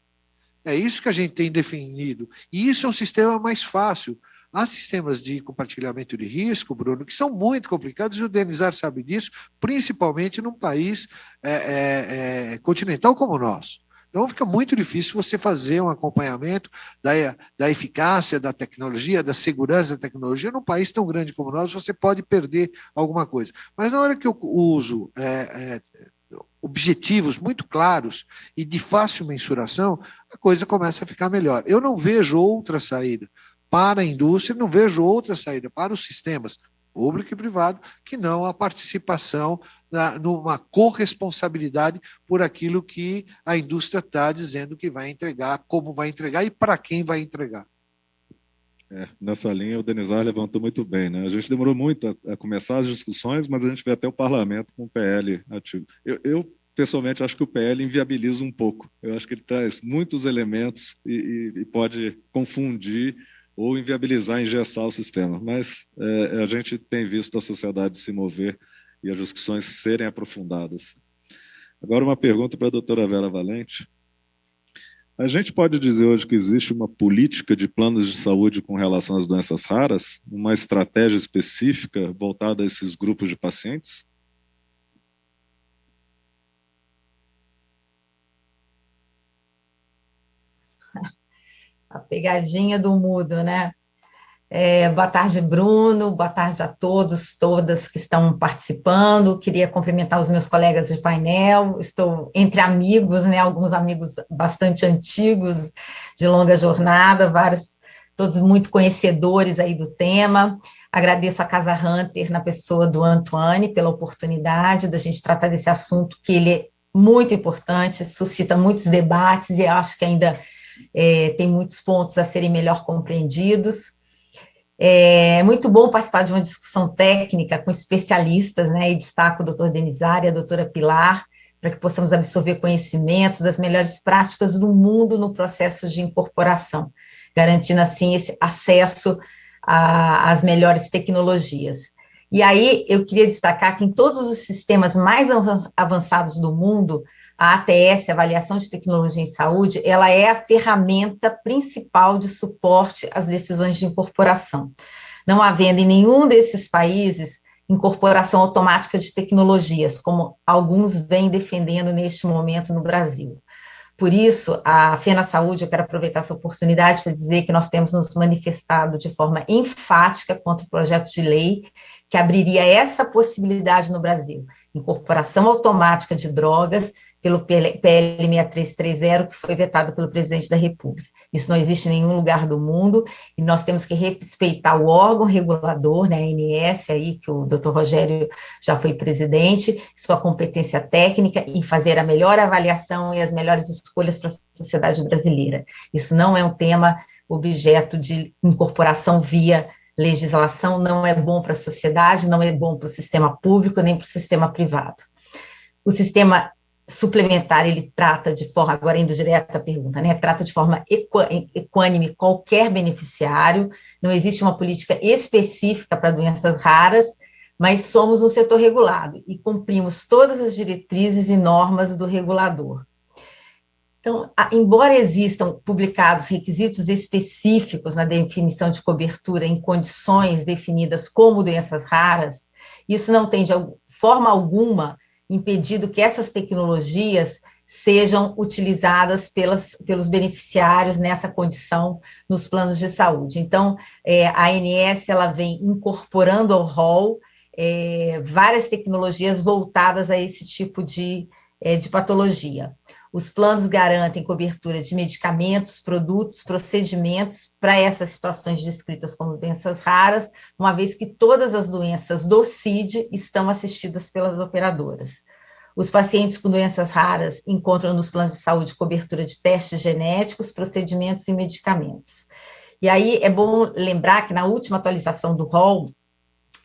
É isso que a gente tem definido. E isso é um sistema mais fácil. Há sistemas de compartilhamento de risco, Bruno, que são muito complicados, e o Denizar sabe disso, principalmente num país continental como o nosso. Então fica muito difícil você fazer um acompanhamento da eficácia da tecnologia, da segurança da tecnologia. Num país tão grande como o nosso, você pode perder alguma coisa. Mas na hora que eu uso objetivos muito claros e de fácil mensuração, a coisa começa a ficar melhor. Eu não vejo outra saída para a indústria, não vejo outra saída para os sistemas público e privado que não a participação numa corresponsabilidade por aquilo que a indústria está dizendo que vai entregar, como vai entregar e para quem vai entregar. Nessa linha, o Denizar levantou muito bem, né? A gente demorou muito a começar as discussões, mas a gente vê até o parlamento com o PL ativo. Eu pessoalmente, acho que o PL inviabiliza um pouco. Eu acho que ele traz muitos elementos e pode confundir ou inviabilizar, engessar o sistema. Mas a gente tem visto a sociedade se mover e as discussões serem aprofundadas. Agora, uma pergunta para a doutora Vera Valente. A gente pode dizer hoje que existe uma política de planos de saúde com relação às doenças raras, uma estratégia específica voltada a esses grupos de pacientes? A pegadinha do mudo, né? Boa tarde, Bruno, boa tarde a todos, todas que estão participando. Queria cumprimentar os meus colegas de painel. Estou entre amigos, né? Alguns amigos bastante antigos, de longa jornada, vários, todos muito conhecedores aí do tema. Agradeço a Casa Hunter, na pessoa do Antoine, pela oportunidade da gente tratar desse assunto, que ele é muito importante, suscita muitos debates e acho que ainda tem muitos pontos a serem melhor compreendidos. É muito bom participar de uma discussão técnica com especialistas, né, e destaco o doutor Denizar e a doutora Pilar, para que possamos absorver conhecimentos das melhores práticas do mundo no processo de incorporação, garantindo, assim, esse acesso às melhores tecnologias. E aí, eu queria destacar que em todos os sistemas mais avançados do mundo, a ATS, Avaliação de Tecnologia em Saúde, ela é a ferramenta principal de suporte às decisões de incorporação. Não havendo em nenhum desses países incorporação automática de tecnologias, como alguns vêm defendendo neste momento no Brasil. Por isso, a FENA Saúde, eu quero aproveitar essa oportunidade para dizer que nós temos nos manifestado de forma enfática contra o projeto de lei que abriria essa possibilidade no Brasil, incorporação automática de drogas, pelo PL 6330, que foi vetado pelo presidente da República. Isso não existe em nenhum lugar do mundo, e nós temos que respeitar o órgão regulador, né, a ANS, aí, que o doutor Rogério já foi presidente, sua competência técnica em fazer a melhor avaliação e as melhores escolhas para a sociedade brasileira. Isso não é um tema objeto de incorporação via legislação, não é bom para a sociedade, não é bom para o sistema público, nem para o sistema privado. O sistema suplementar, ele trata de forma, agora indo direto à pergunta, né, trata de forma equânime qualquer beneficiário, não existe uma política específica para doenças raras, mas somos um setor regulado e cumprimos todas as diretrizes e normas do regulador. Então, embora existam publicados requisitos específicos na definição de cobertura em condições definidas como doenças raras, isso não tem de forma alguma impedido que essas tecnologias sejam utilizadas pelos beneficiários nessa condição nos planos de saúde. Então, a ANS, ela vem incorporando ao rol várias tecnologias voltadas a esse tipo de patologia. Os planos garantem cobertura de medicamentos, produtos, procedimentos para essas situações descritas como doenças raras, uma vez que todas as doenças do CID estão assistidas pelas operadoras. Os pacientes com doenças raras encontram nos planos de saúde cobertura de testes genéticos, procedimentos e medicamentos. E aí é bom lembrar que na última atualização do rol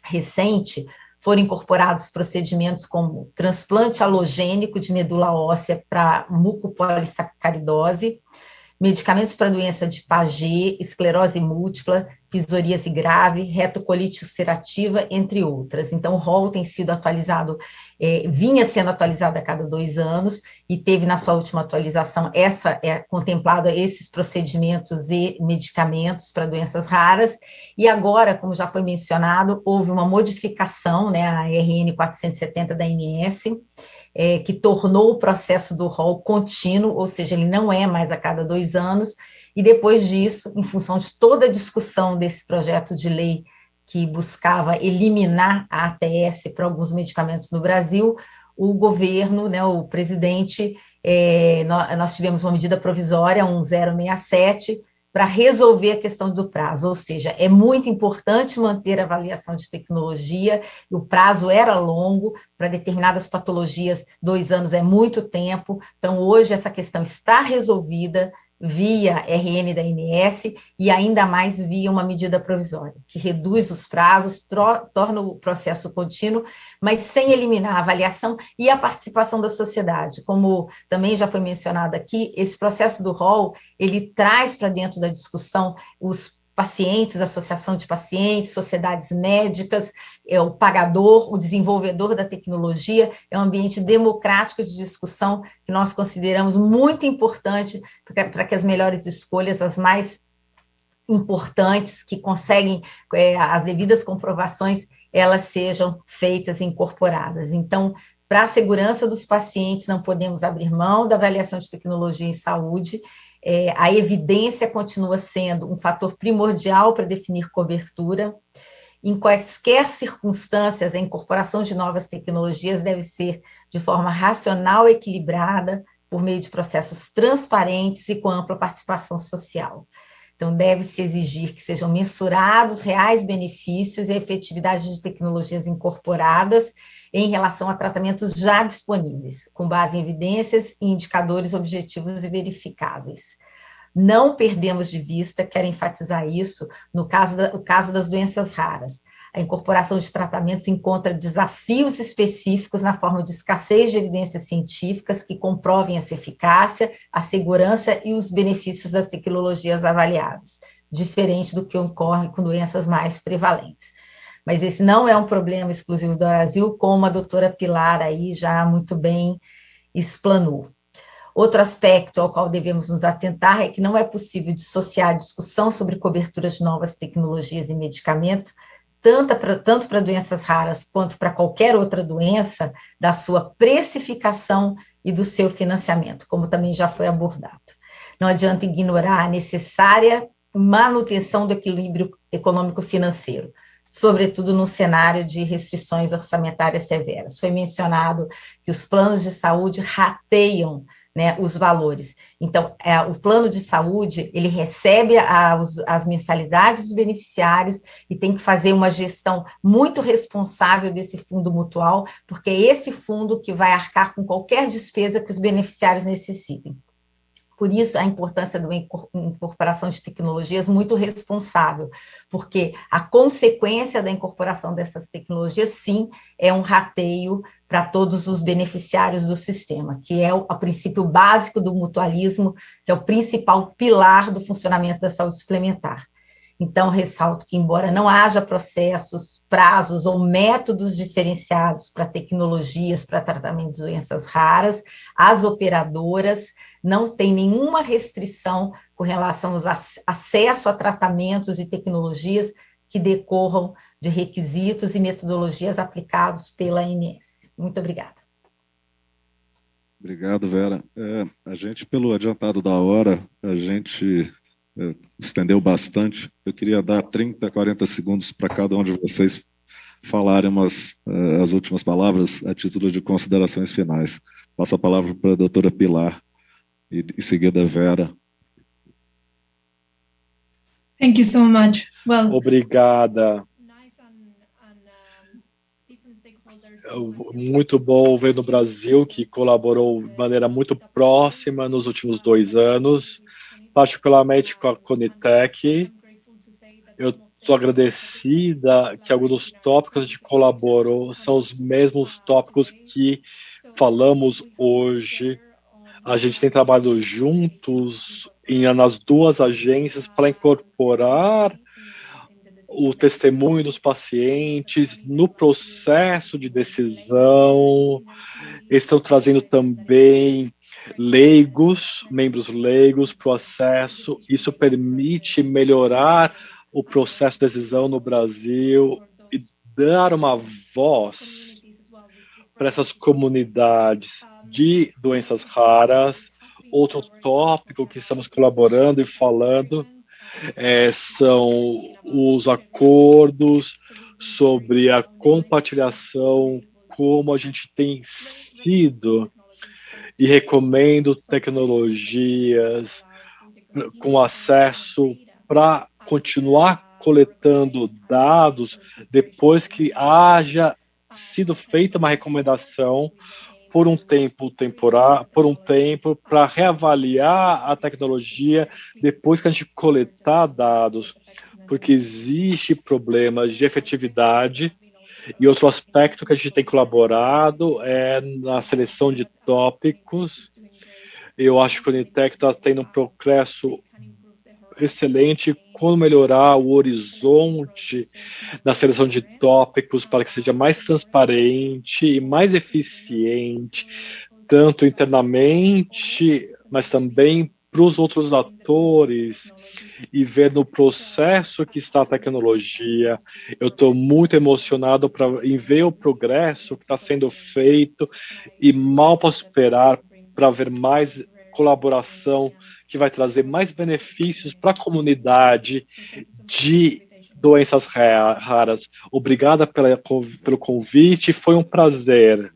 recente, foram incorporados procedimentos como transplante halogênico de medula óssea para mucopolissacaridose, medicamentos para doença de Paget, esclerose múltipla, psoríase grave, retocolite ulcerativa, entre outras. Então, o rol tem sido atualizado, vinha sendo atualizado a cada 2 anos, e teve na sua última atualização contemplado esses procedimentos e medicamentos para doenças raras, e agora, como já foi mencionado, houve uma modificação, né, a RN 470 da ANS, que tornou o processo do rol contínuo, ou seja, ele não é mais a cada 2 anos, e depois disso, em função de toda a discussão desse projeto de lei que buscava eliminar a ATS para alguns medicamentos no Brasil, o governo, né, o presidente, nós tivemos uma medida provisória, 1067, para resolver a questão do prazo, ou seja, é muito importante manter a avaliação de tecnologia, o prazo era longo, para determinadas patologias, 2 anos é muito tempo, então hoje essa questão está resolvida via RN da ANS e ainda mais via uma medida provisória, que reduz os prazos, torna o processo contínuo, mas sem eliminar a avaliação e a participação da sociedade. Como também já foi mencionado aqui, esse processo do rol, ele traz para dentro da discussão os pacientes, associação de pacientes, sociedades médicas, o pagador, o desenvolvedor da tecnologia, é um ambiente democrático de discussão que nós consideramos muito importante para que as melhores escolhas, as mais importantes, que conseguem as devidas comprovações, elas sejam feitas e incorporadas. Então, para a segurança dos pacientes, não podemos abrir mão da avaliação de tecnologia em saúde. A evidência continua sendo um fator primordial para definir cobertura. Em quaisquer circunstâncias, a incorporação de novas tecnologias deve ser de forma racional e equilibrada, por meio de processos transparentes e com ampla participação social. Então, deve-se exigir que sejam mensurados reais benefícios e a efetividade de tecnologias incorporadas em relação a tratamentos já disponíveis, com base em evidências e indicadores objetivos e verificáveis. Não perdemos de vista, quero enfatizar isso, no caso das doenças raras. A incorporação de tratamentos encontra desafios específicos na forma de escassez de evidências científicas que comprovem essa eficácia, a segurança e os benefícios das tecnologias avaliadas, diferente do que ocorre com doenças mais prevalentes. Mas esse não é um problema exclusivo do Brasil, como a doutora Pilar aí já muito bem explanou. Outro aspecto ao qual devemos nos atentar é que não é possível dissociar a discussão sobre cobertura de novas tecnologias e medicamentos, tanto para doenças raras quanto para qualquer outra doença, da sua precificação e do seu financiamento, como também já foi abordado. Não adianta ignorar a necessária manutenção do equilíbrio econômico-financeiro, sobretudo no cenário de restrições orçamentárias severas. Foi mencionado que os planos de saúde rateiam, né, os valores. Então, o plano de saúde, ele recebe as mensalidades dos beneficiários e tem que fazer uma gestão muito responsável desse fundo mutual, porque é esse fundo que vai arcar com qualquer despesa que os beneficiários necessitem. Por isso, a importância da incorporação de tecnologias muito responsável, porque a consequência da incorporação dessas tecnologias, sim, é um rateio para todos os beneficiários do sistema, que é o princípio básico do mutualismo, que é o principal pilar do funcionamento da saúde suplementar. Então, ressalto que, embora não haja processos, prazos ou métodos diferenciados para tecnologias para tratamento de doenças raras, as operadoras não têm nenhuma restrição com relação ao acesso a tratamentos e tecnologias que decorram de requisitos e metodologias aplicados pela ANS. Muito obrigada. Obrigado, Vera. A gente, pelo adiantado da hora, a gente estendeu bastante. Eu queria dar 30, 40 segundos para cada um de vocês falarem as últimas palavras a título de considerações finais. Passo a palavra para a doutora Pilar e em seguida a Vera. Thank you so much. Well, obrigada. Muito bom ver no Brasil, que colaborou de maneira muito próxima nos últimos 2 anos, particularmente com a Conitec. Eu estou agradecida que alguns dos tópicos que a gente colaborou são os mesmos tópicos que falamos hoje. A gente tem trabalhado juntos nas duas agências para incorporar o testemunho dos pacientes no processo de decisão. Estão trazendo também membros leigos para o acesso. Isso permite melhorar o processo de decisão no Brasil e dar uma voz para essas comunidades de doenças raras. Outro tópico que estamos colaborando e falando são os acordos sobre a compartilhação, como a gente tem sido, e recomendo tecnologias com acesso para continuar coletando dados depois que haja sido feita uma recomendação por um tempo para reavaliar a tecnologia depois que a gente coletar dados, porque existe problemas de efetividade. E outro aspecto que a gente tem colaborado é na seleção de tópicos. Eu acho que o Unitec está tendo um progresso excelente como melhorar o horizonte da seleção de tópicos para que seja mais transparente e mais eficiente, tanto internamente, mas também para os outros atores, e ver no processo que está a tecnologia. Eu estou muito emocionado em ver o progresso que está sendo feito e mal posso esperar para ver mais colaboração que vai trazer mais benefícios para a comunidade de doenças raras. Obrigada pelo convite, foi um prazer.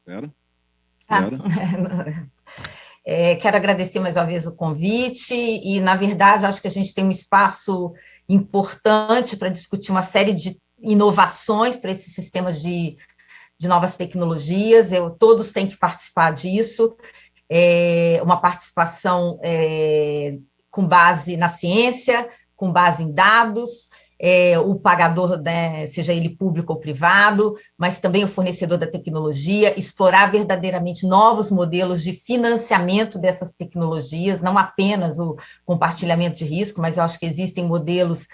Vera? Quero agradecer mais uma vez o convite e, na verdade, acho que a gente tem um espaço importante para discutir uma série de inovações para esses sistemas de novas tecnologias. Todos têm que participar disso, uma participação com base na ciência, com base em dados, o pagador, né, seja ele público ou privado, mas também o fornecedor da tecnologia, explorar verdadeiramente novos modelos de financiamento dessas tecnologias, não apenas o compartilhamento de risco, mas eu acho que existem modelos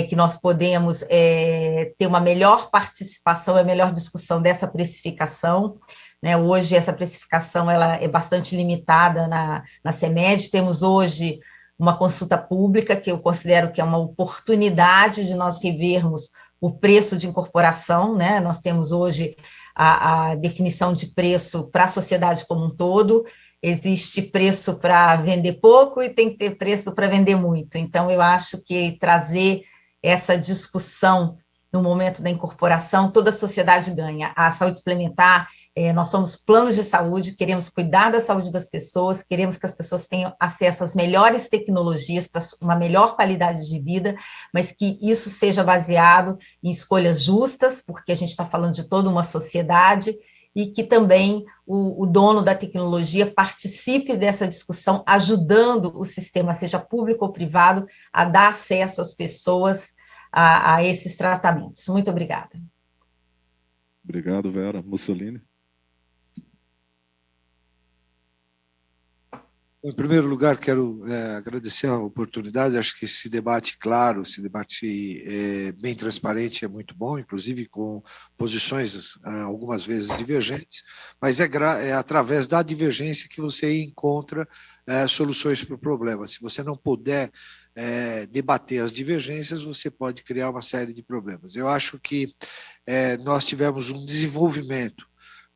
que nós podemos ter uma melhor participação, a melhor discussão dessa precificação. Né? Hoje, essa precificação ela é bastante limitada na CEMED. Temos hoje uma consulta pública, que eu considero que é uma oportunidade de nós revermos o preço de incorporação, né? Nós temos hoje a definição de preço para a sociedade como um todo. Existe preço para vender pouco e tem que ter preço para vender muito. Então, eu acho que trazer essa discussão no momento da incorporação, toda a sociedade ganha. A saúde suplementar, nós somos planos de saúde, queremos cuidar da saúde das pessoas, queremos que as pessoas tenham acesso às melhores tecnologias para uma melhor qualidade de vida, mas que isso seja baseado em escolhas justas, porque a gente está falando de toda uma sociedade, e que também o dono da tecnologia participe dessa discussão, ajudando o sistema, seja público ou privado, a dar acesso às pessoas a esses tratamentos. Muito obrigada. Obrigado, Vera. Mussolini. Em primeiro lugar, quero agradecer a oportunidade. Acho que esse debate claro, esse debate bem transparente é muito bom, inclusive com posições algumas vezes divergentes, mas é através da divergência que você encontra soluções para o problema. Se você não puder debater as divergências, você pode criar uma série de problemas. Eu acho que nós tivemos um desenvolvimento.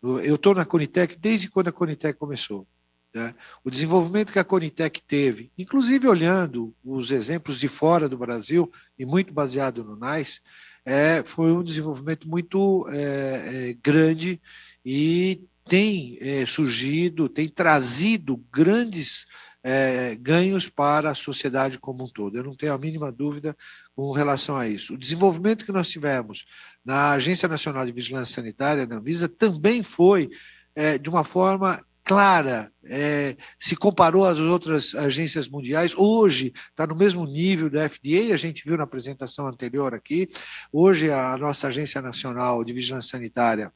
Eu estou na Conitec desde quando a Conitec começou. Né? O desenvolvimento que a Conitec teve, inclusive olhando os exemplos de fora do Brasil, e muito baseado no NICE, foi um desenvolvimento muito grande e tem surgido, tem trazido grandes ganhos para a sociedade como um todo. Eu não tenho a mínima dúvida com relação a isso. O desenvolvimento que nós tivemos na Agência Nacional de Vigilância Sanitária, na Anvisa, também foi de uma forma clara, se comparou às outras agências mundiais, hoje está no mesmo nível da FDA, a gente viu na apresentação anterior aqui, hoje a nossa Agência Nacional de Vigilância Sanitária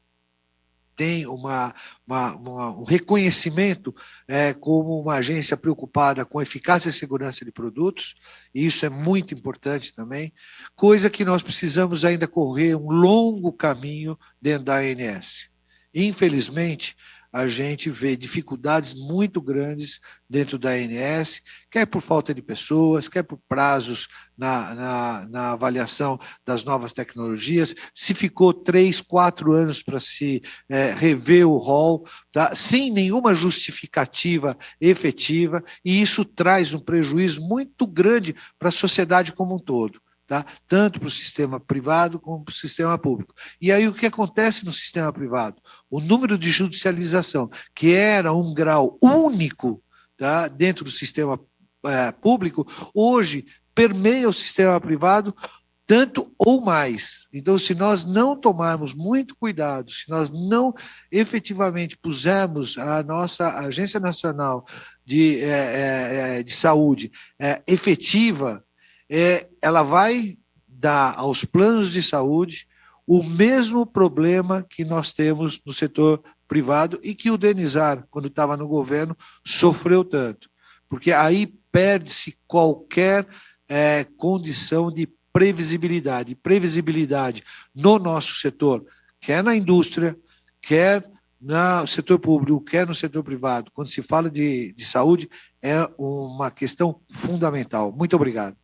tem um reconhecimento como uma agência preocupada com eficácia e segurança de produtos, e isso é muito importante também, coisa que nós precisamos ainda correr um longo caminho dentro da ANS. Infelizmente, a gente vê dificuldades muito grandes dentro da ANS, quer por falta de pessoas, quer por prazos na avaliação das novas tecnologias. Se ficou 3, 4 anos para se rever o rol, tá? Sem nenhuma justificativa efetiva, e isso traz um prejuízo muito grande para a sociedade como um todo. Tá? Tanto para o sistema privado como para o sistema público. E aí o que acontece no sistema privado? O número de judicialização, que era um grau único, tá, dentro do sistema público, hoje permeia o sistema privado tanto ou mais. Então, se nós não tomarmos muito cuidado, se nós não efetivamente pusermos a nossa Agência Nacional de Saúde efetiva, ela vai dar aos planos de saúde o mesmo problema que nós temos no setor privado e que o Denizar, quando estava no governo, sofreu tanto. Porque aí perde-se qualquer condição de previsibilidade. Previsibilidade no nosso setor, quer na indústria, quer no setor público, quer no setor privado. Quando se fala de saúde, é uma questão fundamental. Muito obrigado.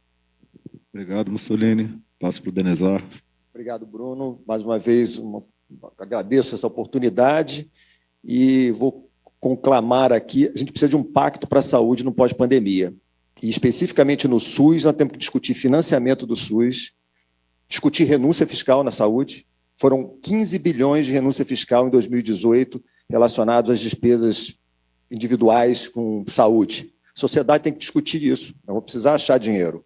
Obrigado, Mussolini. Passo para o Denizar. Obrigado, Bruno. Mais uma vez, agradeço essa oportunidade e vou conclamar aqui, a gente precisa de um pacto para a saúde no pós-pandemia. E, especificamente no SUS, nós temos que discutir financiamento do SUS, discutir renúncia fiscal na saúde. Foram 15 bilhões de renúncia fiscal em 2018 relacionados às despesas individuais com saúde. A sociedade tem que discutir isso, não vou precisar achar dinheiro.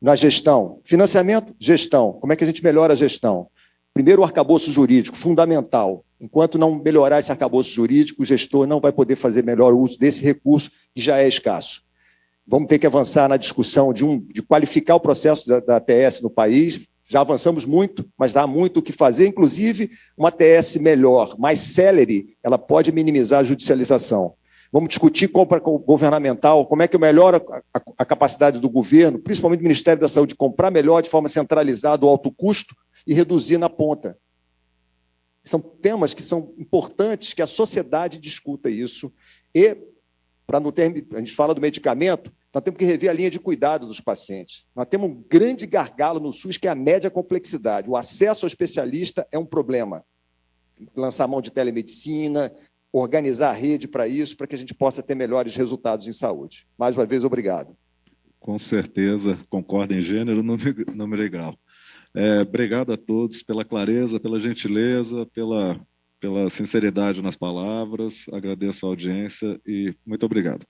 Na gestão, financiamento, gestão. Como é que a gente melhora a gestão? Primeiro, o arcabouço jurídico, fundamental. Enquanto não melhorar esse arcabouço jurídico, o gestor não vai poder fazer melhor uso desse recurso que já é escasso. Vamos ter que avançar na discussão de qualificar o processo da ATS no país. Já avançamos muito, mas há muito o que fazer. Inclusive, uma ATS melhor, mais célere, ela pode minimizar a judicialização. Vamos discutir compra governamental, como é que melhora a capacidade do governo, principalmente do Ministério da Saúde, comprar melhor de forma centralizada o alto custo e reduzir na ponta. São temas que são importantes que a sociedade discuta isso. E, para não ter, a gente fala do medicamento, nós temos que rever a linha de cuidado dos pacientes. Nós temos um grande gargalo no SUS, que é a média complexidade. O acesso ao especialista é um problema. Lançar mão de telemedicina, organizar a rede para isso, para que a gente possa ter melhores resultados em saúde. Mais uma vez, obrigado. Com certeza, concordo em gênero, número e grau. Obrigado a todos pela clareza, pela gentileza, pela sinceridade nas palavras. Agradeço a audiência e muito obrigado.